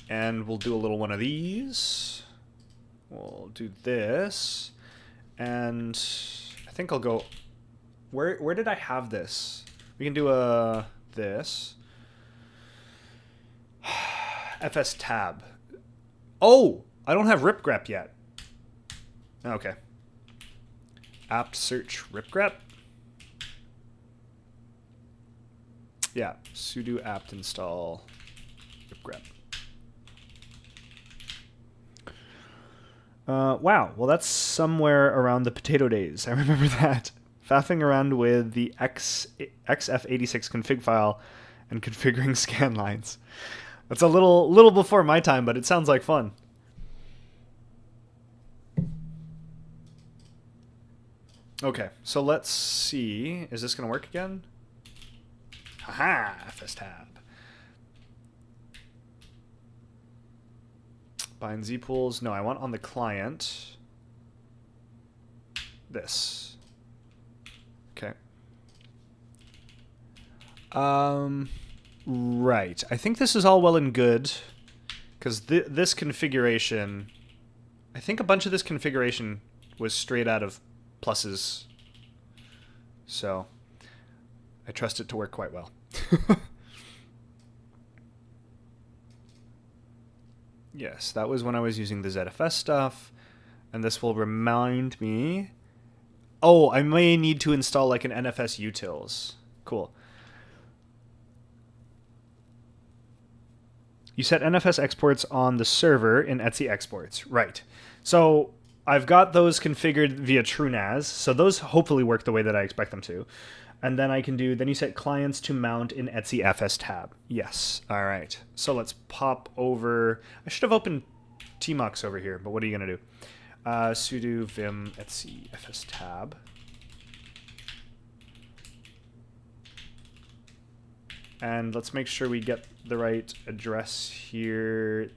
And we'll do a little one of these. We'll do this. And I think I'll go... Where did I have this? We can do this. FS tab. Oh! I don't have ripgrep yet. Okay. Apt search ripgrep. Yeah, sudo apt install ripgrep. Wow, well that's somewhere around the potato days. I remember that. Faffing around with the xf86 config file and configuring scan lines. That's a little before my time, but it sounds like fun. Okay, so let's see. Is this going to work again? Haha, FS tab. Bind zpools. No, I want on the client. This. Okay. Right. I think this is all well and good, because this configuration, I think a bunch of this configuration was straight out of pluses. So I trust it to work quite well. Yes, that was when I was using the ZFS stuff. And this will remind me... Oh, I may need to install like an NFS utils. Cool. You set NFS exports on the server in Etsy exports. Right. So I've got those configured via TrueNAS. So those hopefully work the way that I expect them to. And then I can do, then you set clients to mount in Etsy FS tab. Yes. All right. So let's pop over. I should have opened tmux over here, but what are you going to do? Sudo vim Etsy FS tab. And let's make sure we get the right address here.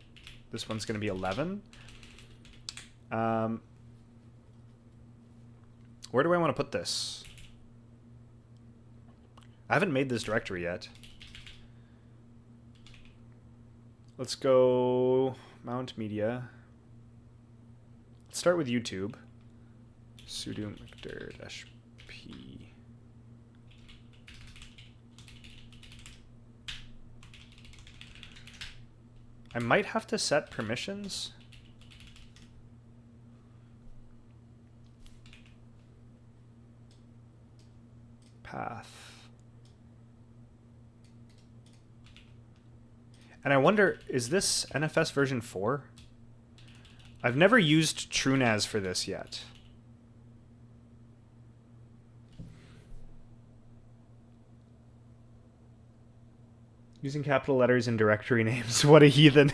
This one's going to be 11. Where do I want to put this? I haven't made this directory yet. Let's go mount media. Let's start with YouTube. Sudo mcdir-p. I might have to set permissions. Path. And I wonder, is this NFS version 4? I've never used TrueNAS for this yet. Using capital letters in directory names. What a heathen.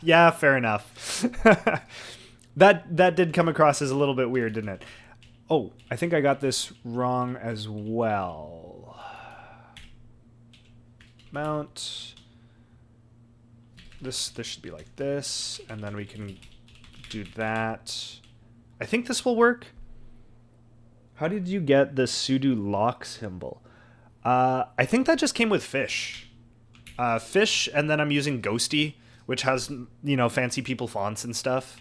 Yeah, fair enough. That did come across as a little bit weird, didn't it? Oh, I think I got this wrong as well. Mount. This should be like this, and then we can do that. I think this will work. How did you get the sudo lock symbol? I think that just came with fish. Fish, and then I'm using Ghosty, which has, you know, fancy people fonts and stuff.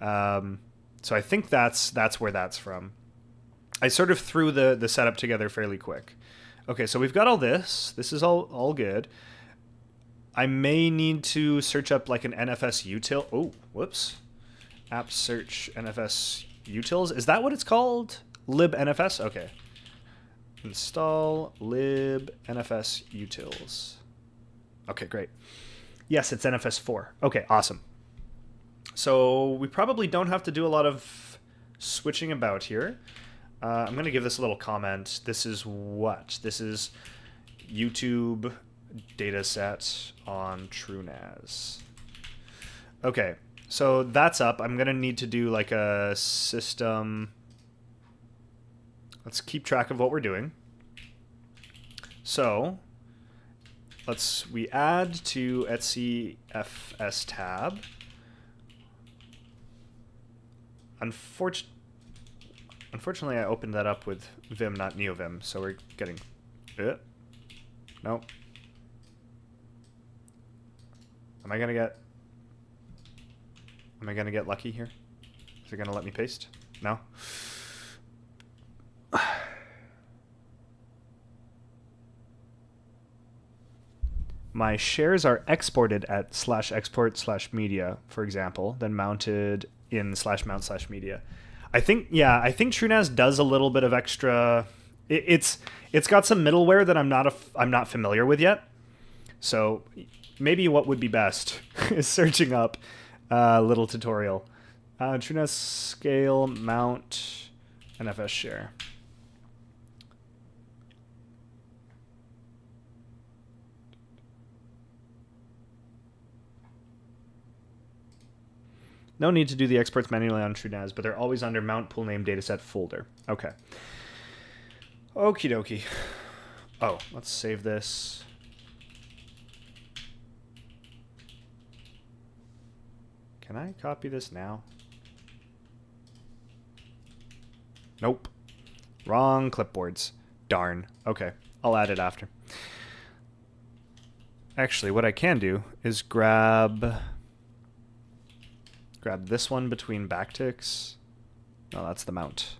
So I think that's where that's from. I sort of threw the setup together fairly quick. Okay, so we've got all this. This is all good. I may need to search up like an NFS util. Oh, whoops. App search NFS utils. Is that what it's called? Lib NFS? Okay. Install lib NFS utils. Okay, great. Yes, it's NFS 4. Okay, awesome. So we probably don't have to do a lot of switching about here. I'm going to give this a little comment. This is what? This is YouTube dataset on TrueNAS. Okay, so that's up. I'm going to need to do like a system. Let's keep track of what we're doing. So we add to etc fs tab. Unfortunately, I opened that up with Vim, not NeoVim, so we're getting... No. Am I gonna get lucky here? Is it gonna let me paste? No? My shares are exported at /export/media, for example, then mounted in /mount/media. I think TrueNAS does a little bit of extra. It's got some middleware that I'm not familiar with yet. So maybe what would be best is searching up a little tutorial. TrueNAS scale mount NFS share. No need to do the exports manually on TrueNAS, but they're always under mount pool name dataset folder. Okay. Okie dokie. Oh, let's save this. Can I copy this now? Nope. Wrong clipboards. Darn. Okay, I'll add it after. Actually, what I can do is grab this one between backticks. No, that's the mount.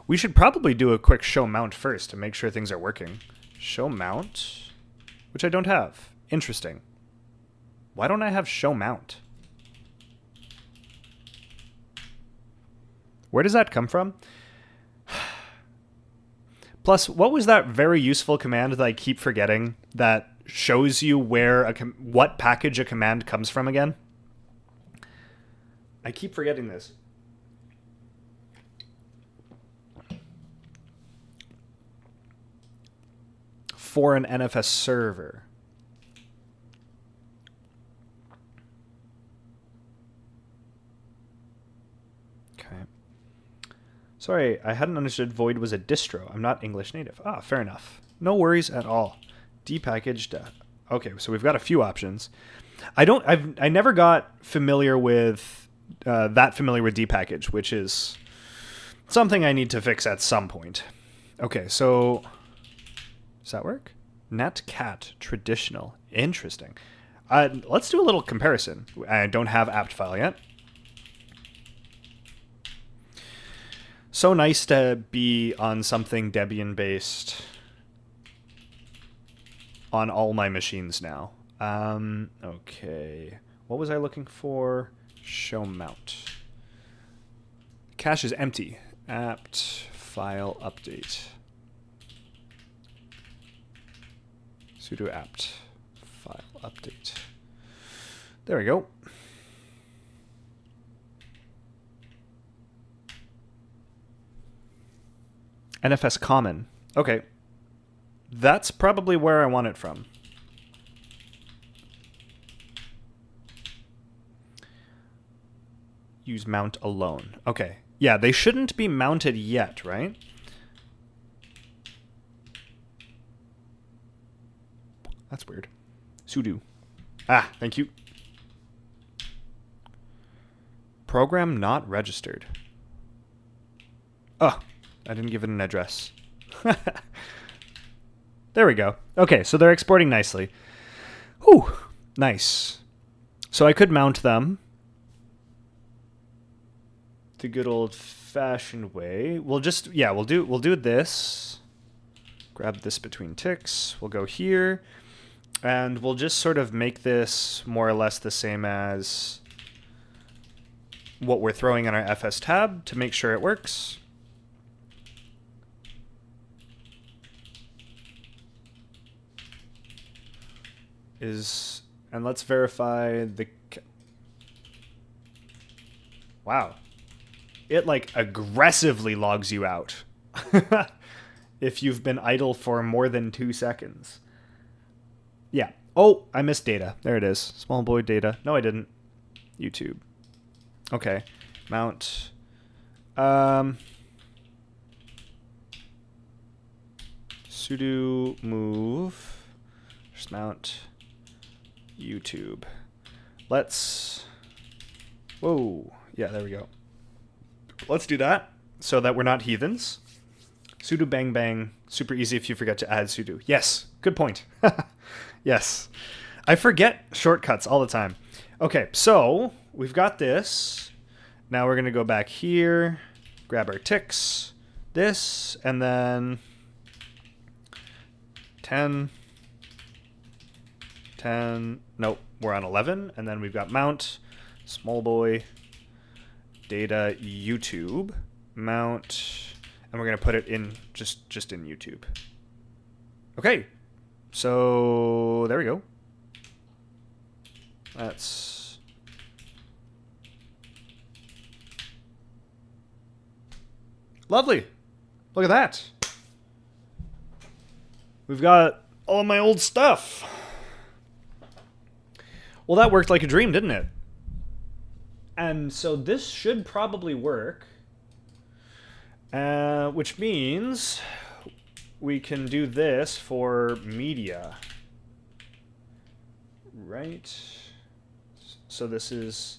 We should probably do a quick show mount first to make sure things are working. Show mount, which I don't have. Interesting. Why don't I have show mount? Where does that come from? Plus, what was that very useful command that I keep forgetting that shows you where what package a command comes from again? I keep forgetting this. For an NFS server. Okay. Sorry, I hadn't understood Void was a distro. I'm not English native. Ah, fair enough. No worries at all. Depackaged. Okay, so we've got a few options. I never got familiar with that familiar with depackage, which is something I need to fix at some point. Okay, so does that work? Netcat traditional. Interesting. Let's do a little comparison. I don't have apt file yet. So nice to be on something Debian based on all my machines now. Okay. What was I looking for? Show mount. Cache is empty. Apt file update. Sudo apt file update. There we go. NFS common. Okay, That's probably where I want it from. Use mount alone. Okay. Yeah, they shouldn't be mounted yet, right? That's weird. Sudo. Ah, thank you. Program not registered. Oh, I didn't give it an address. There we go. Okay, so they're exporting nicely. Whew, nice. So I could mount them the good old-fashioned way. We'll just, yeah, we'll do this. Grab this between ticks. We'll go here, and we'll just sort of make this more or less the same as what we're throwing on our FS tab to make sure it works. And let's verify the... Wow. It, like, aggressively logs you out if you've been idle for more than 2 seconds. Yeah. Oh, I missed data. There it is. Small boy data. No, I didn't. YouTube. Okay. Mount. Sudo move. Just mount YouTube. Let's... Whoa. Yeah, there we go. Let's do that so that we're not heathens. Sudo bang bang. Super easy if you forget to add sudo. Yes. Good point. Yes. I forget shortcuts all the time. Okay, so we've got this. Now we're going to go back here, grab our ticks, this, and then 10, nope, we're on 11, and then we've got mount, small boy, data, YouTube, mount, and we're going to put it in, just in YouTube. Okay, so there we go. That's... Lovely. Look at that. We've got all of my old stuff. Well, that worked like a dream, didn't it? And so this should probably work. Which means we can do this for media. Right? So this is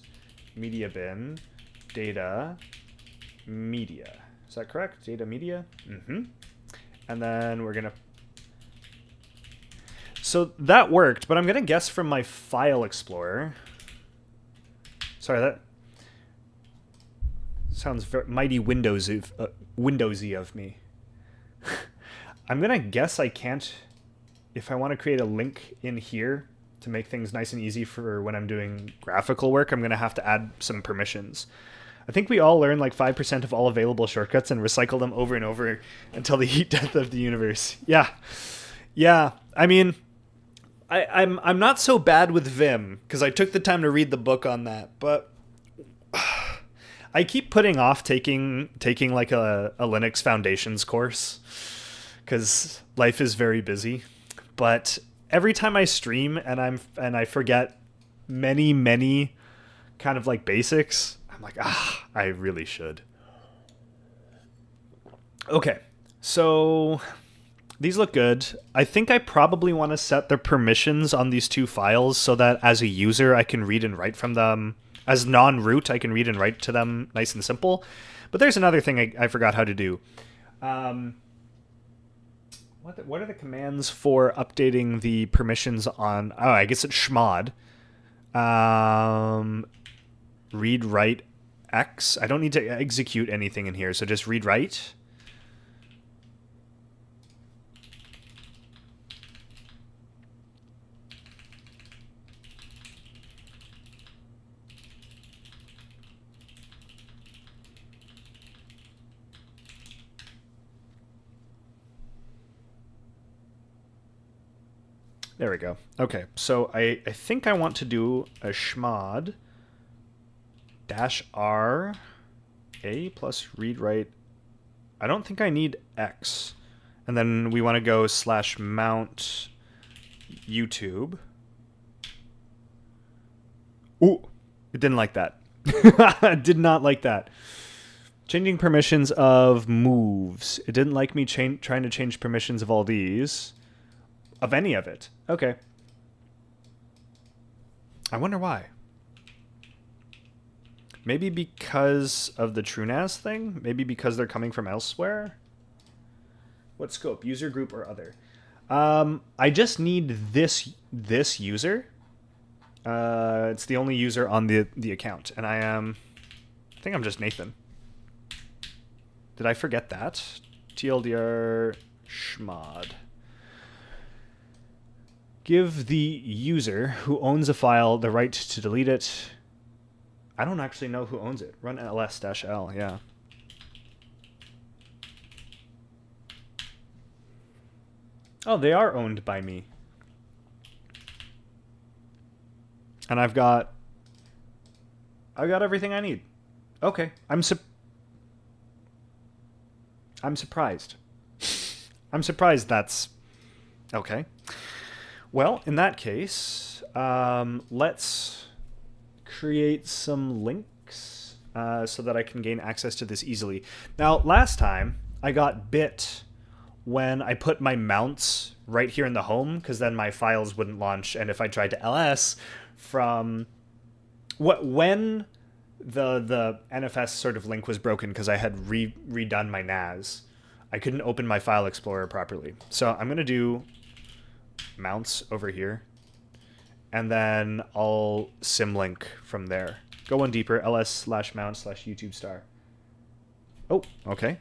media bin, data, media. Is that correct? Data media? Mm-hmm. And then we're going to... So that worked, but I'm going to guess from my file explorer. Sorry, that sounds very mighty Windowsy of me. I'm going to guess I can't... If I want to create a link in here to make things nice and easy for when I'm doing graphical work, I'm going to have to add some permissions. I think we all learn like 5% of all available shortcuts and recycle them over and over until the heat death of the universe. Yeah. Yeah. I mean, I'm not so bad with Vim because I took the time to read the book on that, but I keep putting off taking like a Linux Foundations course because life is very busy. But every time I stream and I forget many kind of like basics, I'm like, I really should. Okay, so these look good. I think I probably want to set the permissions on these two files so that as a user I can read and write from them. As non-root, I can read and write to them nice and simple. But there's another thing I forgot how to do. What are the commands for updating the permissions on... Oh, I guess it's chmod. Read, write, X. I don't need to execute anything in here, so just read, write. There we go. Okay, so I think I want to do a chmod -r a plus read write. I don't think I need X. And then we want to go /mount YouTube. Ooh, it didn't like that. It did not like that. Changing permissions of moves. It didn't like me trying to change permissions of all these. Of any of it. Okay. I wonder why. Maybe because of the TrueNAS thing? Maybe because they're coming from elsewhere? What scope? User, group, or other? I just need this user. It's the only user on the account. And I think I'm just Nathan. Did I forget that? TLDR schmod. Give the user who owns a file the right to delete it. I don't actually know who owns it. Run ls-l, yeah. Oh, they are owned by me. And I've got everything I need. Okay, I'm surprised. I'm surprised that's okay. Well, in that case, let's create some links so that I can gain access to this easily. Now, last time I got bit when I put my mounts right here in the home, because then my files wouldn't launch. And if I tried to ls from when the NFS sort of link was broken because I had redone my NAS, I couldn't open my file explorer properly. So I'm going to do mounts over here, and then I'll symlink from there. Go one deeper, ls/mount/YouTube star. Oh, okay.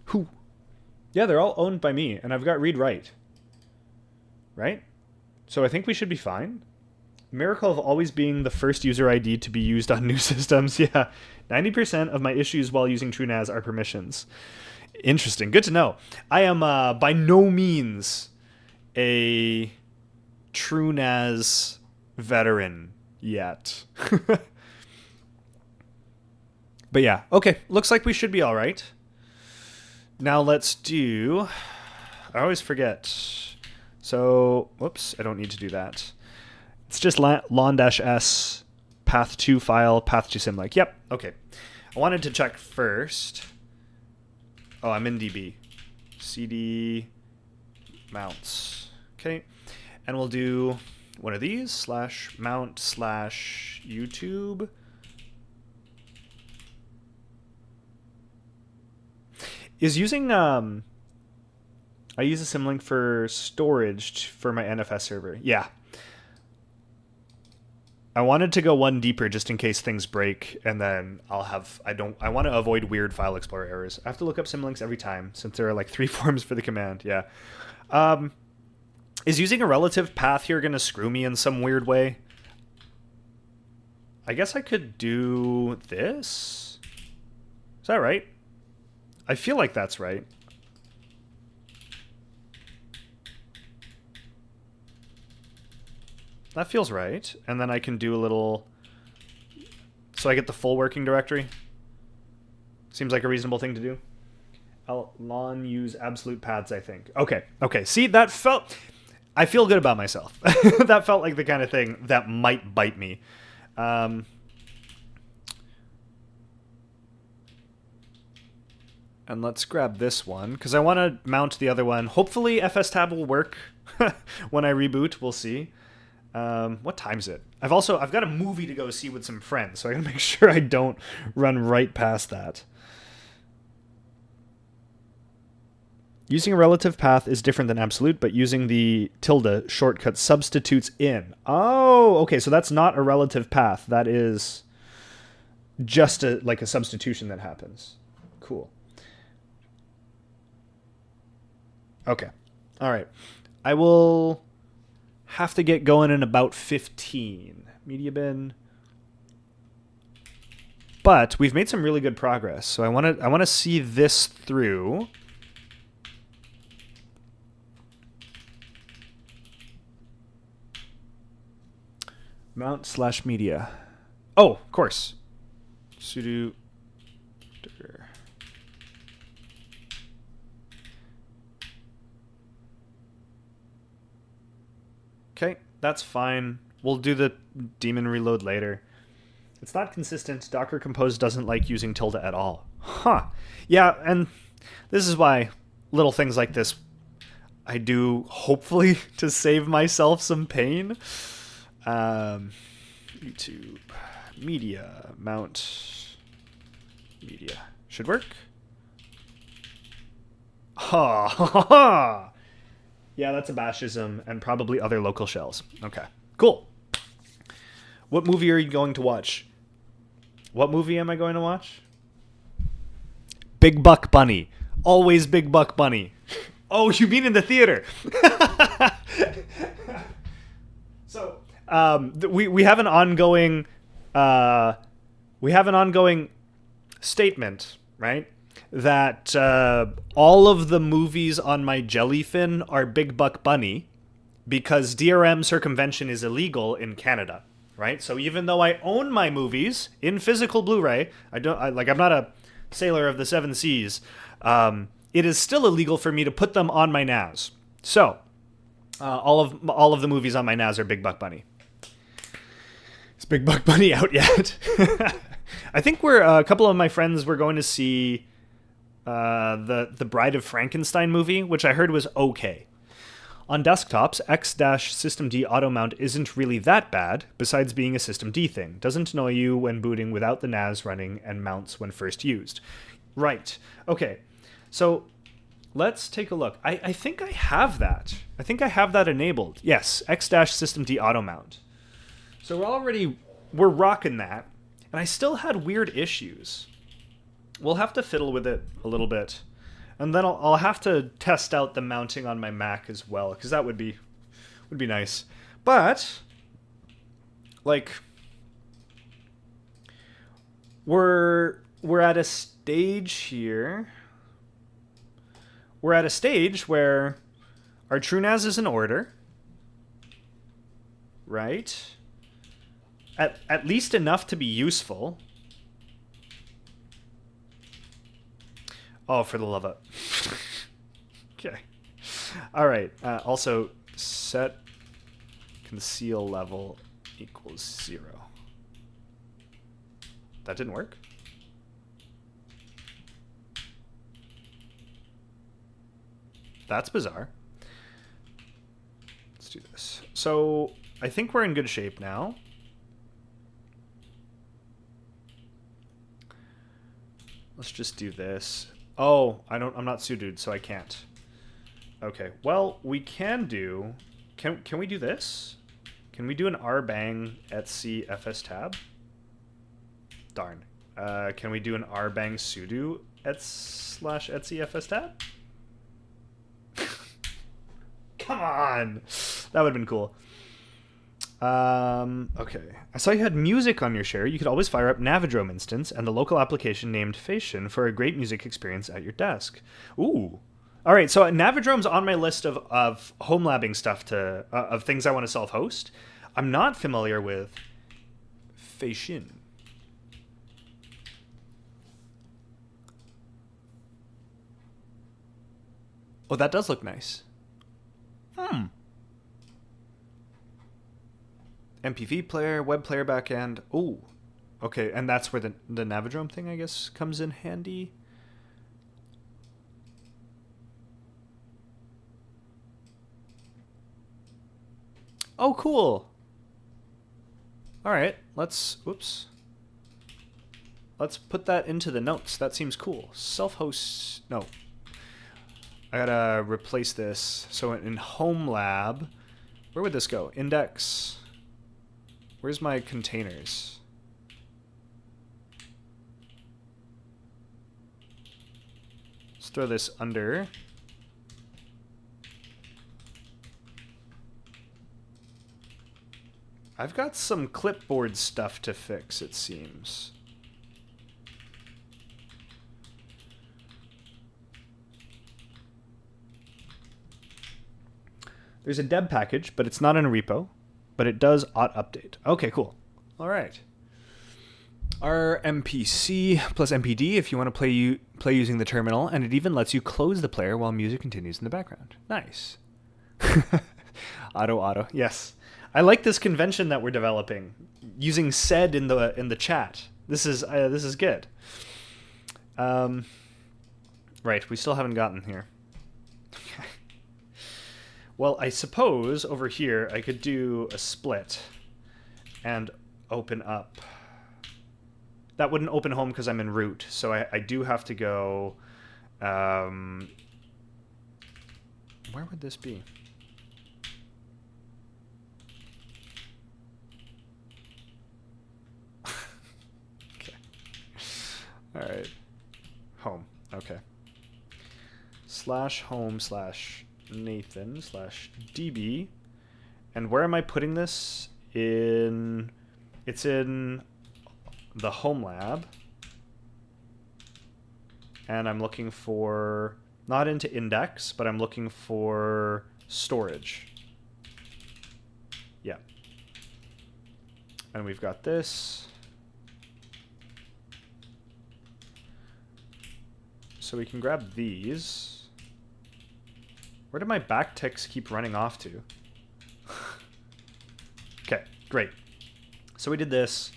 Whew. Yeah, they're all owned by me, and I've got read-write. Right? So I think we should be fine. Miracle of always being the first user ID to be used on new systems. Yeah, 90% of my issues while using TrueNAS are permissions. Interesting. Good to know. I am by no means a TrueNAS veteran yet. But yeah, okay. Looks like we should be all right. Now let's do... I always forget. So, whoops, I don't need to do that. It's just lon-s path to file, path to symlink. Yep, okay. I wanted to check first. Oh, I'm in DB. CD mounts. Okay. And we'll do one of these, /mount/YouTube. Is using, I use a symlink for storage for my NFS server. Yeah. I wanted to go one deeper just in case things break, and then I want to avoid weird file explorer errors. I have to look up symlinks every time since there are like 3 forms for the command. Yeah. Is using a relative path here going to screw me in some weird way? I guess I could do this. Is that right? I feel like that's right. That feels right. And then I can do a little... So I get the full working directory. Seems like a reasonable thing to do. I'll use absolute paths, I think. Okay, okay. See, that felt... I feel good about myself. That felt like the kind of thing that might bite me. And let's grab this one, because I want to mount the other one. Hopefully fstab will work when I reboot. We'll see. What time is it? I've got a movie to go see with some friends, so I gotta make sure I don't run right past that. Using a relative path is different than absolute, but using the tilde shortcut substitutes in. Oh, okay, so that's not a relative path. That is just like a substitution that happens. Cool. Okay. All right. I will have to get going in about 15. Media bin. But we've made some really good progress. So I want to see this through. Mount/media. Oh, of course. Sudo. Okay, that's fine. We'll do the daemon reload later. It's not consistent. Docker Compose doesn't like using tilde at all. Huh. Yeah, and this is why little things like this I do, hopefully, to save myself some pain. YouTube, media, mount, media. Should work. Ha ha ha! Yeah, that's a bashism and probably other local shells. Okay, cool. What movie are you going to watch? What movie am I going to watch? Big Buck Bunny. Always Big Buck Bunny. Oh, you mean in the theater? So, we have an ongoing statement, right? That all of the movies on my Jellyfin are Big Buck Bunny because DRM circumvention is illegal in Canada, right? So even though I own my movies in physical Blu-ray, I'm not a sailor of the seven seas. It is still illegal for me to put them on my NAS. So all of the movies on my NAS are Big Buck Bunny. Is Big Buck Bunny out yet? I think a couple of my friends were going to see the Bride of Frankenstein movie, which I heard was okay. On desktops, x-systemd auto mount isn't really that bad, besides being a systemd thing. Doesn't annoy you when booting without the NAS running and mounts when first used. Right. Okay. So let's take a look. I think I have that. I think I have that enabled. Yes, x-systemd auto mount. So we're rocking that. And I still had weird issues. We'll have to fiddle with it a little bit. And then I'll have to test out the mounting on my Mac as well, because that would be nice. But like we're at a stage here. We're at a stage where our TrueNAS is in order. Right? At least enough to be useful. Oh, for the love of... Okay. All right. Also, set conceal level equals 0. That didn't work. That's bizarre. Let's do this. So I think we're in good shape now. Let's just do this. Oh, I'm not suited, so I can't. Okay, well, we can do... Can we do this? Can we do an rbang etc fs tab? Darn. Can we do an rbang sudo /etc fs tab? Come on! That would have been cool. Okay. I saw you had music on your share. You could always fire up Navidrome instance and the local application named Facian for a great music experience at your desk. Ooh. All right, so Navidrome's on my list of home labbing stuff of things I want to self-host. I'm not familiar with Facian. Oh, that does look nice. MPV player, web player backend. Ooh. Okay, and that's where the Navidrome thing, I guess, comes in handy. Oh, cool. All right, let's put that into the notes. That seems cool. Self-host, no. I gotta replace this. So in homelab, where would this go? Index. Where's my containers? Let's throw this under. I've got some clipboard stuff to fix, it seems. There's a deb package, but it's not in a repo. But it does auto update. Okay, cool. All right. RMPC plus MPD if you want to play using the terminal, and it even lets you close the player while music continues in the background. Nice. Auto. Yes. I like this convention that we're developing, using said in the chat. This is good. Right, we still haven't gotten here. Okay. Well, I suppose over here I could do a split and open up. That wouldn't open home because I'm in root, so I do have to go. Where would this be? Okay. All right. Home. Okay. /home/Nathan/db. And where am I putting this? It's in the homelab. And I'm looking for, not into index, but I'm looking for storage. Yeah. And we've got this. So we can grab these. Where did my backticks keep running off to? Okay, great. So we did this.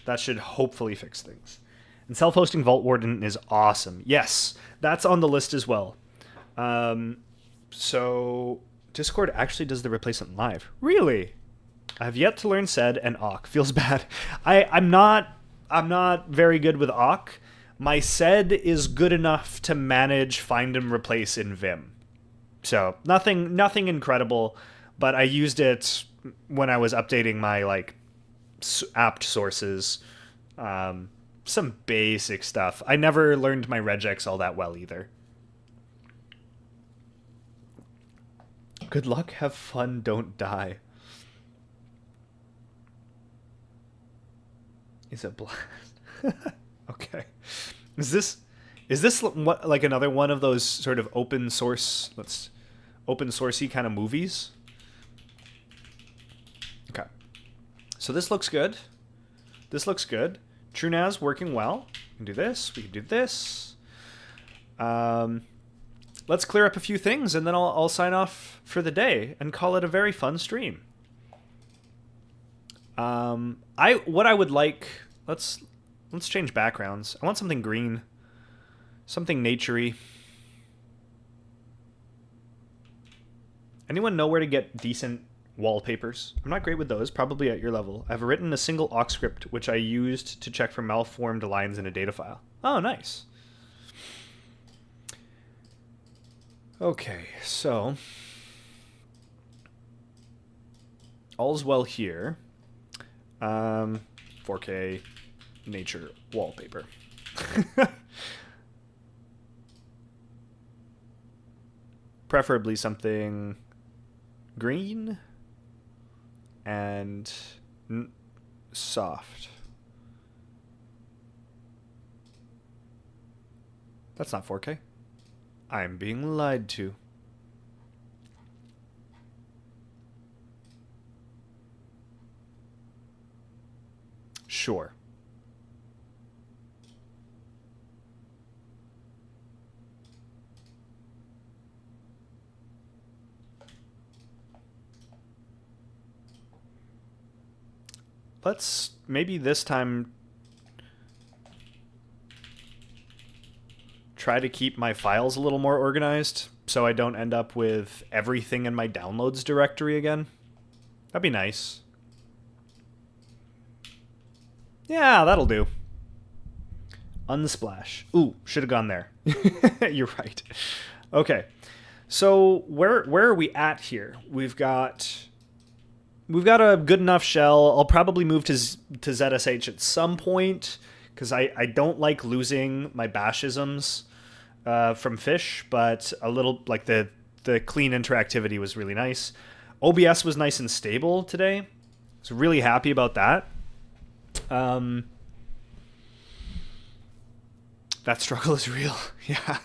That should hopefully fix things. And self-hosting Vault Warden is awesome. Yes, that's on the list as well. So Discord actually does the replacement live. Really? I have yet to learn sed and awk. Feels bad. I'm not very good with awk. My sed is good enough to manage find and replace in Vim. So nothing incredible, but I used it when I was updating my like apt sources. Some basic stuff. I never learned my regex all that well either. Good luck, have fun, don't die. Is it blast? Okay. Is this what, like another one of those sort of open sourcey kind of movies? Okay. So this looks good. This looks good. TrueNAS working well. We can do this. We can do this. Let's clear up a few things, and then I'll sign off for the day and call it a very fun stream. What I would like. Let's change backgrounds. I want something green, something naturey. Anyone know where to get decent wallpapers? I'm not great with those, probably at your level. I've written a single awk script, which I used to check for malformed lines in a data file. Oh, nice. Okay, so all's well here. 4K nature wallpaper. Preferably something green and soft. That's not 4K. I'm being lied to. Sure. Let's maybe this time try to keep my files a little more organized so I don't end up with everything in my downloads directory again. That'd be nice. Yeah, that'll do. Unsplash. Ooh, should have gone there. You're right. Okay. So where are we at here? We've got a good enough shell. I'll probably move to ZSH at some point because I don't like losing my bashisms from fish, but a little like the clean interactivity was really nice. OBS was nice and stable today. I was really happy about that. That struggle is real. Yeah.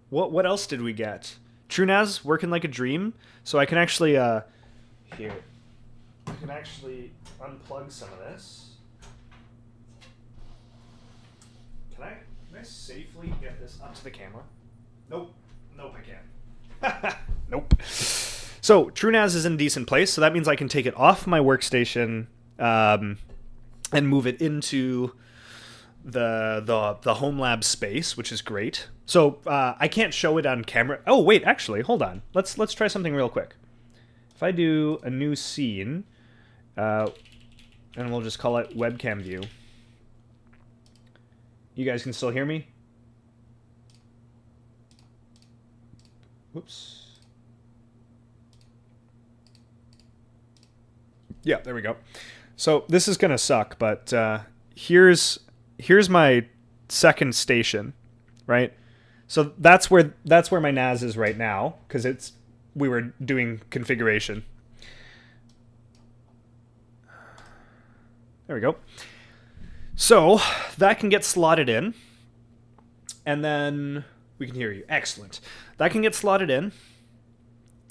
What else did we get? TrueNAS working like a dream. So I can actually here. I can actually unplug some of this. Can I safely get this up to the camera? Nope. Nope, I can't. Nope. So TrueNAS is in a decent place, so that means I can take it off my workstation and move it into the home lab space, which is great. So I can't show it on camera. Oh wait, actually, hold on. Let's try something real quick. If I do a new scene, and we'll just call it webcam view. You guys can still hear me? Whoops. Yeah, there we go. So this is gonna suck, but here's my second station, right? So that's where my NAS is right now, because we were doing configuration. There we go. So that can get slotted in, and then we can hear you. Excellent. That can get slotted in,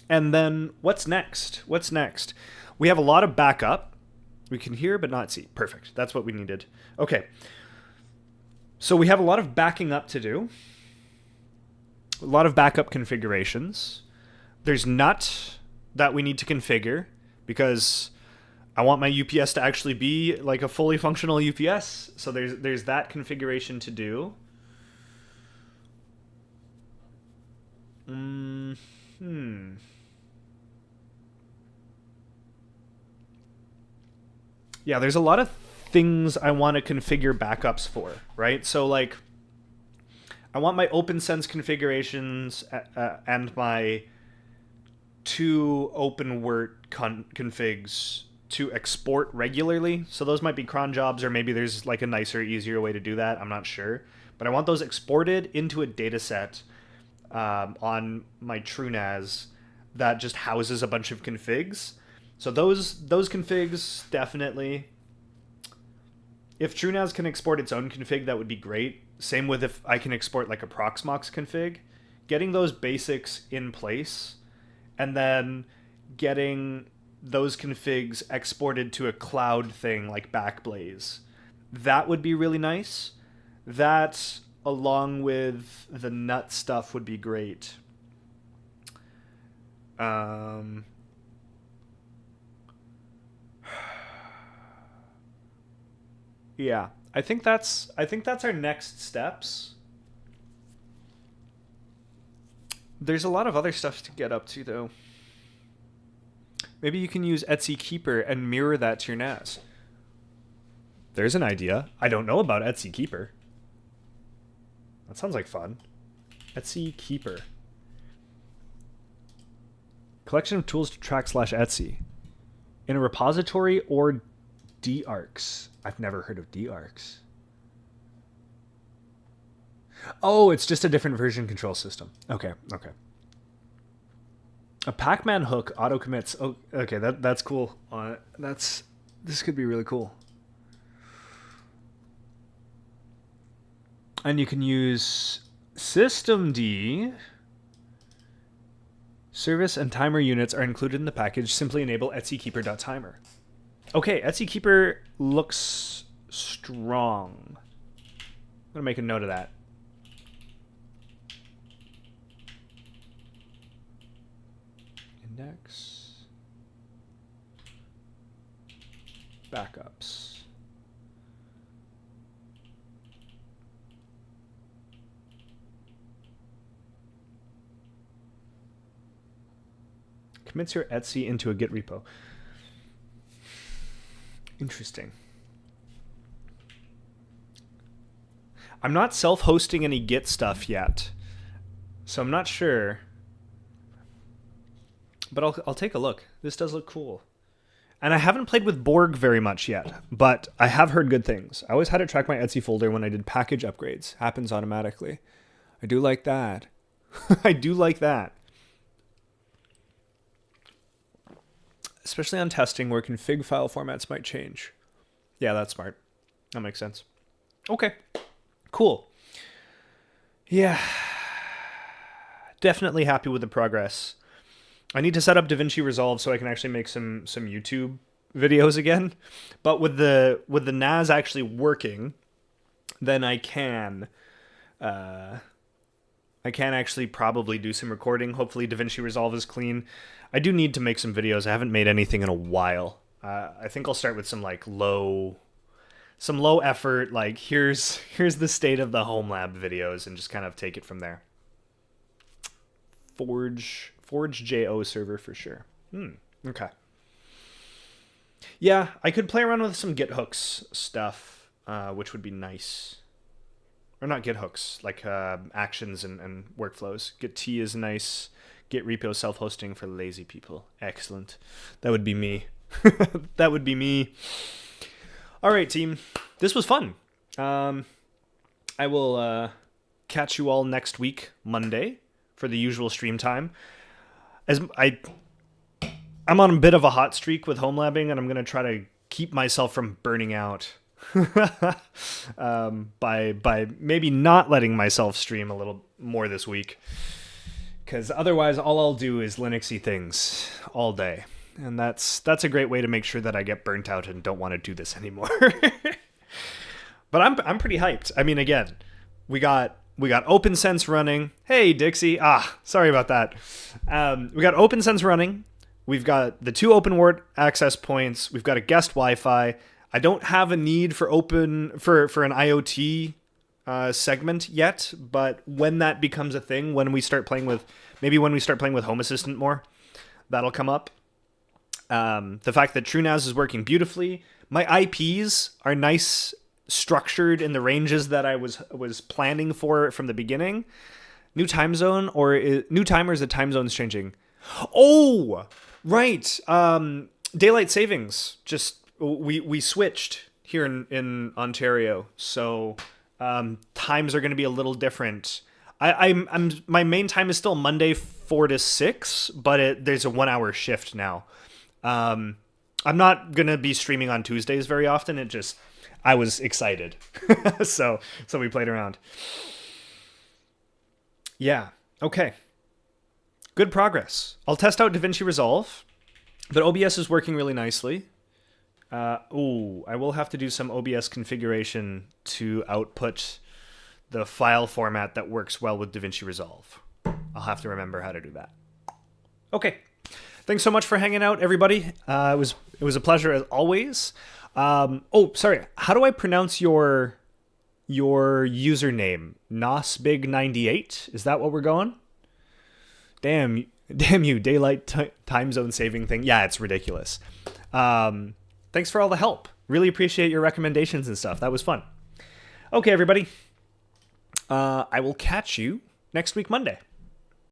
and then what's next? What's next? We have a lot of backup. We can hear but not see. Perfect. That's what we needed. Okay. So we have a lot of backing up to do. A lot of backup configurations. There's NUT that we need to configure because I want my UPS to actually be like a fully functional UPS. So there's that configuration to do. Yeah, there's a lot of things I want to configure backups for, right? So like, I want my OpenSense configurations and my 2 OpenWrt configs to export regularly. So those might be cron jobs, or maybe there's like a nicer, easier way to do that. I'm not sure. But I want those exported into a data set on my TrueNAS that just houses a bunch of configs. So those configs, definitely. If TrueNAS can export its own config, that would be great. Same with if I can export like a Proxmox config. Getting those basics in place, and then getting those configs exported to a cloud thing like Backblaze. That would be really nice. That, along with the NUT stuff, would be great. Yeah, I think that's our next steps. There's a lot of other stuff to get up to, though. Maybe you can use Etsy Keeper and mirror that to your NAS. There's an idea. I don't know about Etsy Keeper. That sounds like fun. Etsy Keeper. Collection of tools to track /Etsy. In a repository or darks. I've never heard of darks. Oh, it's just a different version control system. Okay. A Pac-Man hook auto commits. Oh, okay, that's cool. This could be really cool. And you can use systemd. Service and timer units are included in the package. Simply enable etsykeeper.timer. Okay, Etsy Keeper looks strong. I'm gonna make a note of that. Index. Backups. Commits your Etsy into a Git repo. Interesting. I'm not self-hosting any Git stuff yet, so I'm not sure. But I'll take a look. This does look cool. And I haven't played with Borg very much yet, but I have heard good things. I always had it track my Etsy folder when I did package upgrades. Happens automatically. I do like that. I do like that. Especially on testing where config file formats might change. Yeah, that's smart. That makes sense. Okay, cool. Yeah, definitely happy with the progress. I need to set up DaVinci Resolve so I can actually make some YouTube videos again. But with the NAS actually working, then I can I can actually probably do some recording. Hopefully DaVinci Resolve is clean. I do need to make some videos. I haven't made anything in a while. I think I'll start with some like low effort, like here's the state of the homelab videos and just kind of take it from there. Forge JO server for sure. Okay. Yeah, I could play around with some Git hooks stuff, which would be nice. Or not Git hooks, like actions and workflows. Git T is nice. Git repo self-hosting for lazy people. Excellent. That would be me. That would be me. All right, team. This was fun. I will catch you all next week, Monday, for the usual stream time. I'm on a bit of a hot streak with homelabbing, and I'm going to try to keep myself from burning out by maybe not letting myself stream a little more this week. Because otherwise, all I'll do is Linuxy things all day. And that's a great way to make sure that I get burnt out and don't want to do this anymore. But I'm pretty hyped. I mean, again, we got OpenSense running. Hey, Dixie. Sorry about that. We got OpenSense running. We've got the 2 OpenWrt access points. We've got a guest Wi-Fi. I don't have a need for an IoT segment yet, but when that becomes a thing, when we start playing with Home Assistant more, that'll come up. The fact that TrueNAS is working beautifully. My IPs are nice, structured in the ranges that I was planning for from the beginning. New time zone new timer is the time zone's changing. Oh, right. Daylight savings. Just we switched here in Ontario, so times are going to be a little different. My main time is still Monday 4 to 6, but there's a 1 hour shift now. I'm not going to be streaming on Tuesdays very often. I was excited. so we played around. Yeah. Okay. Good progress. I'll test out DaVinci Resolve, but OBS is working really nicely. I will have to do some OBS configuration to output the file format that works well with DaVinci Resolve. I'll have to remember how to do that. Okay. Thanks so much for hanging out, everybody. It was a pleasure as always. Sorry. How do I pronounce your username? NOSBig98? Is that what we're going? Damn you, daylight time zone saving thing. Yeah, it's ridiculous. Thanks for all the help. Really appreciate your recommendations and stuff. That was fun. Okay, everybody. I will catch you next week, Monday.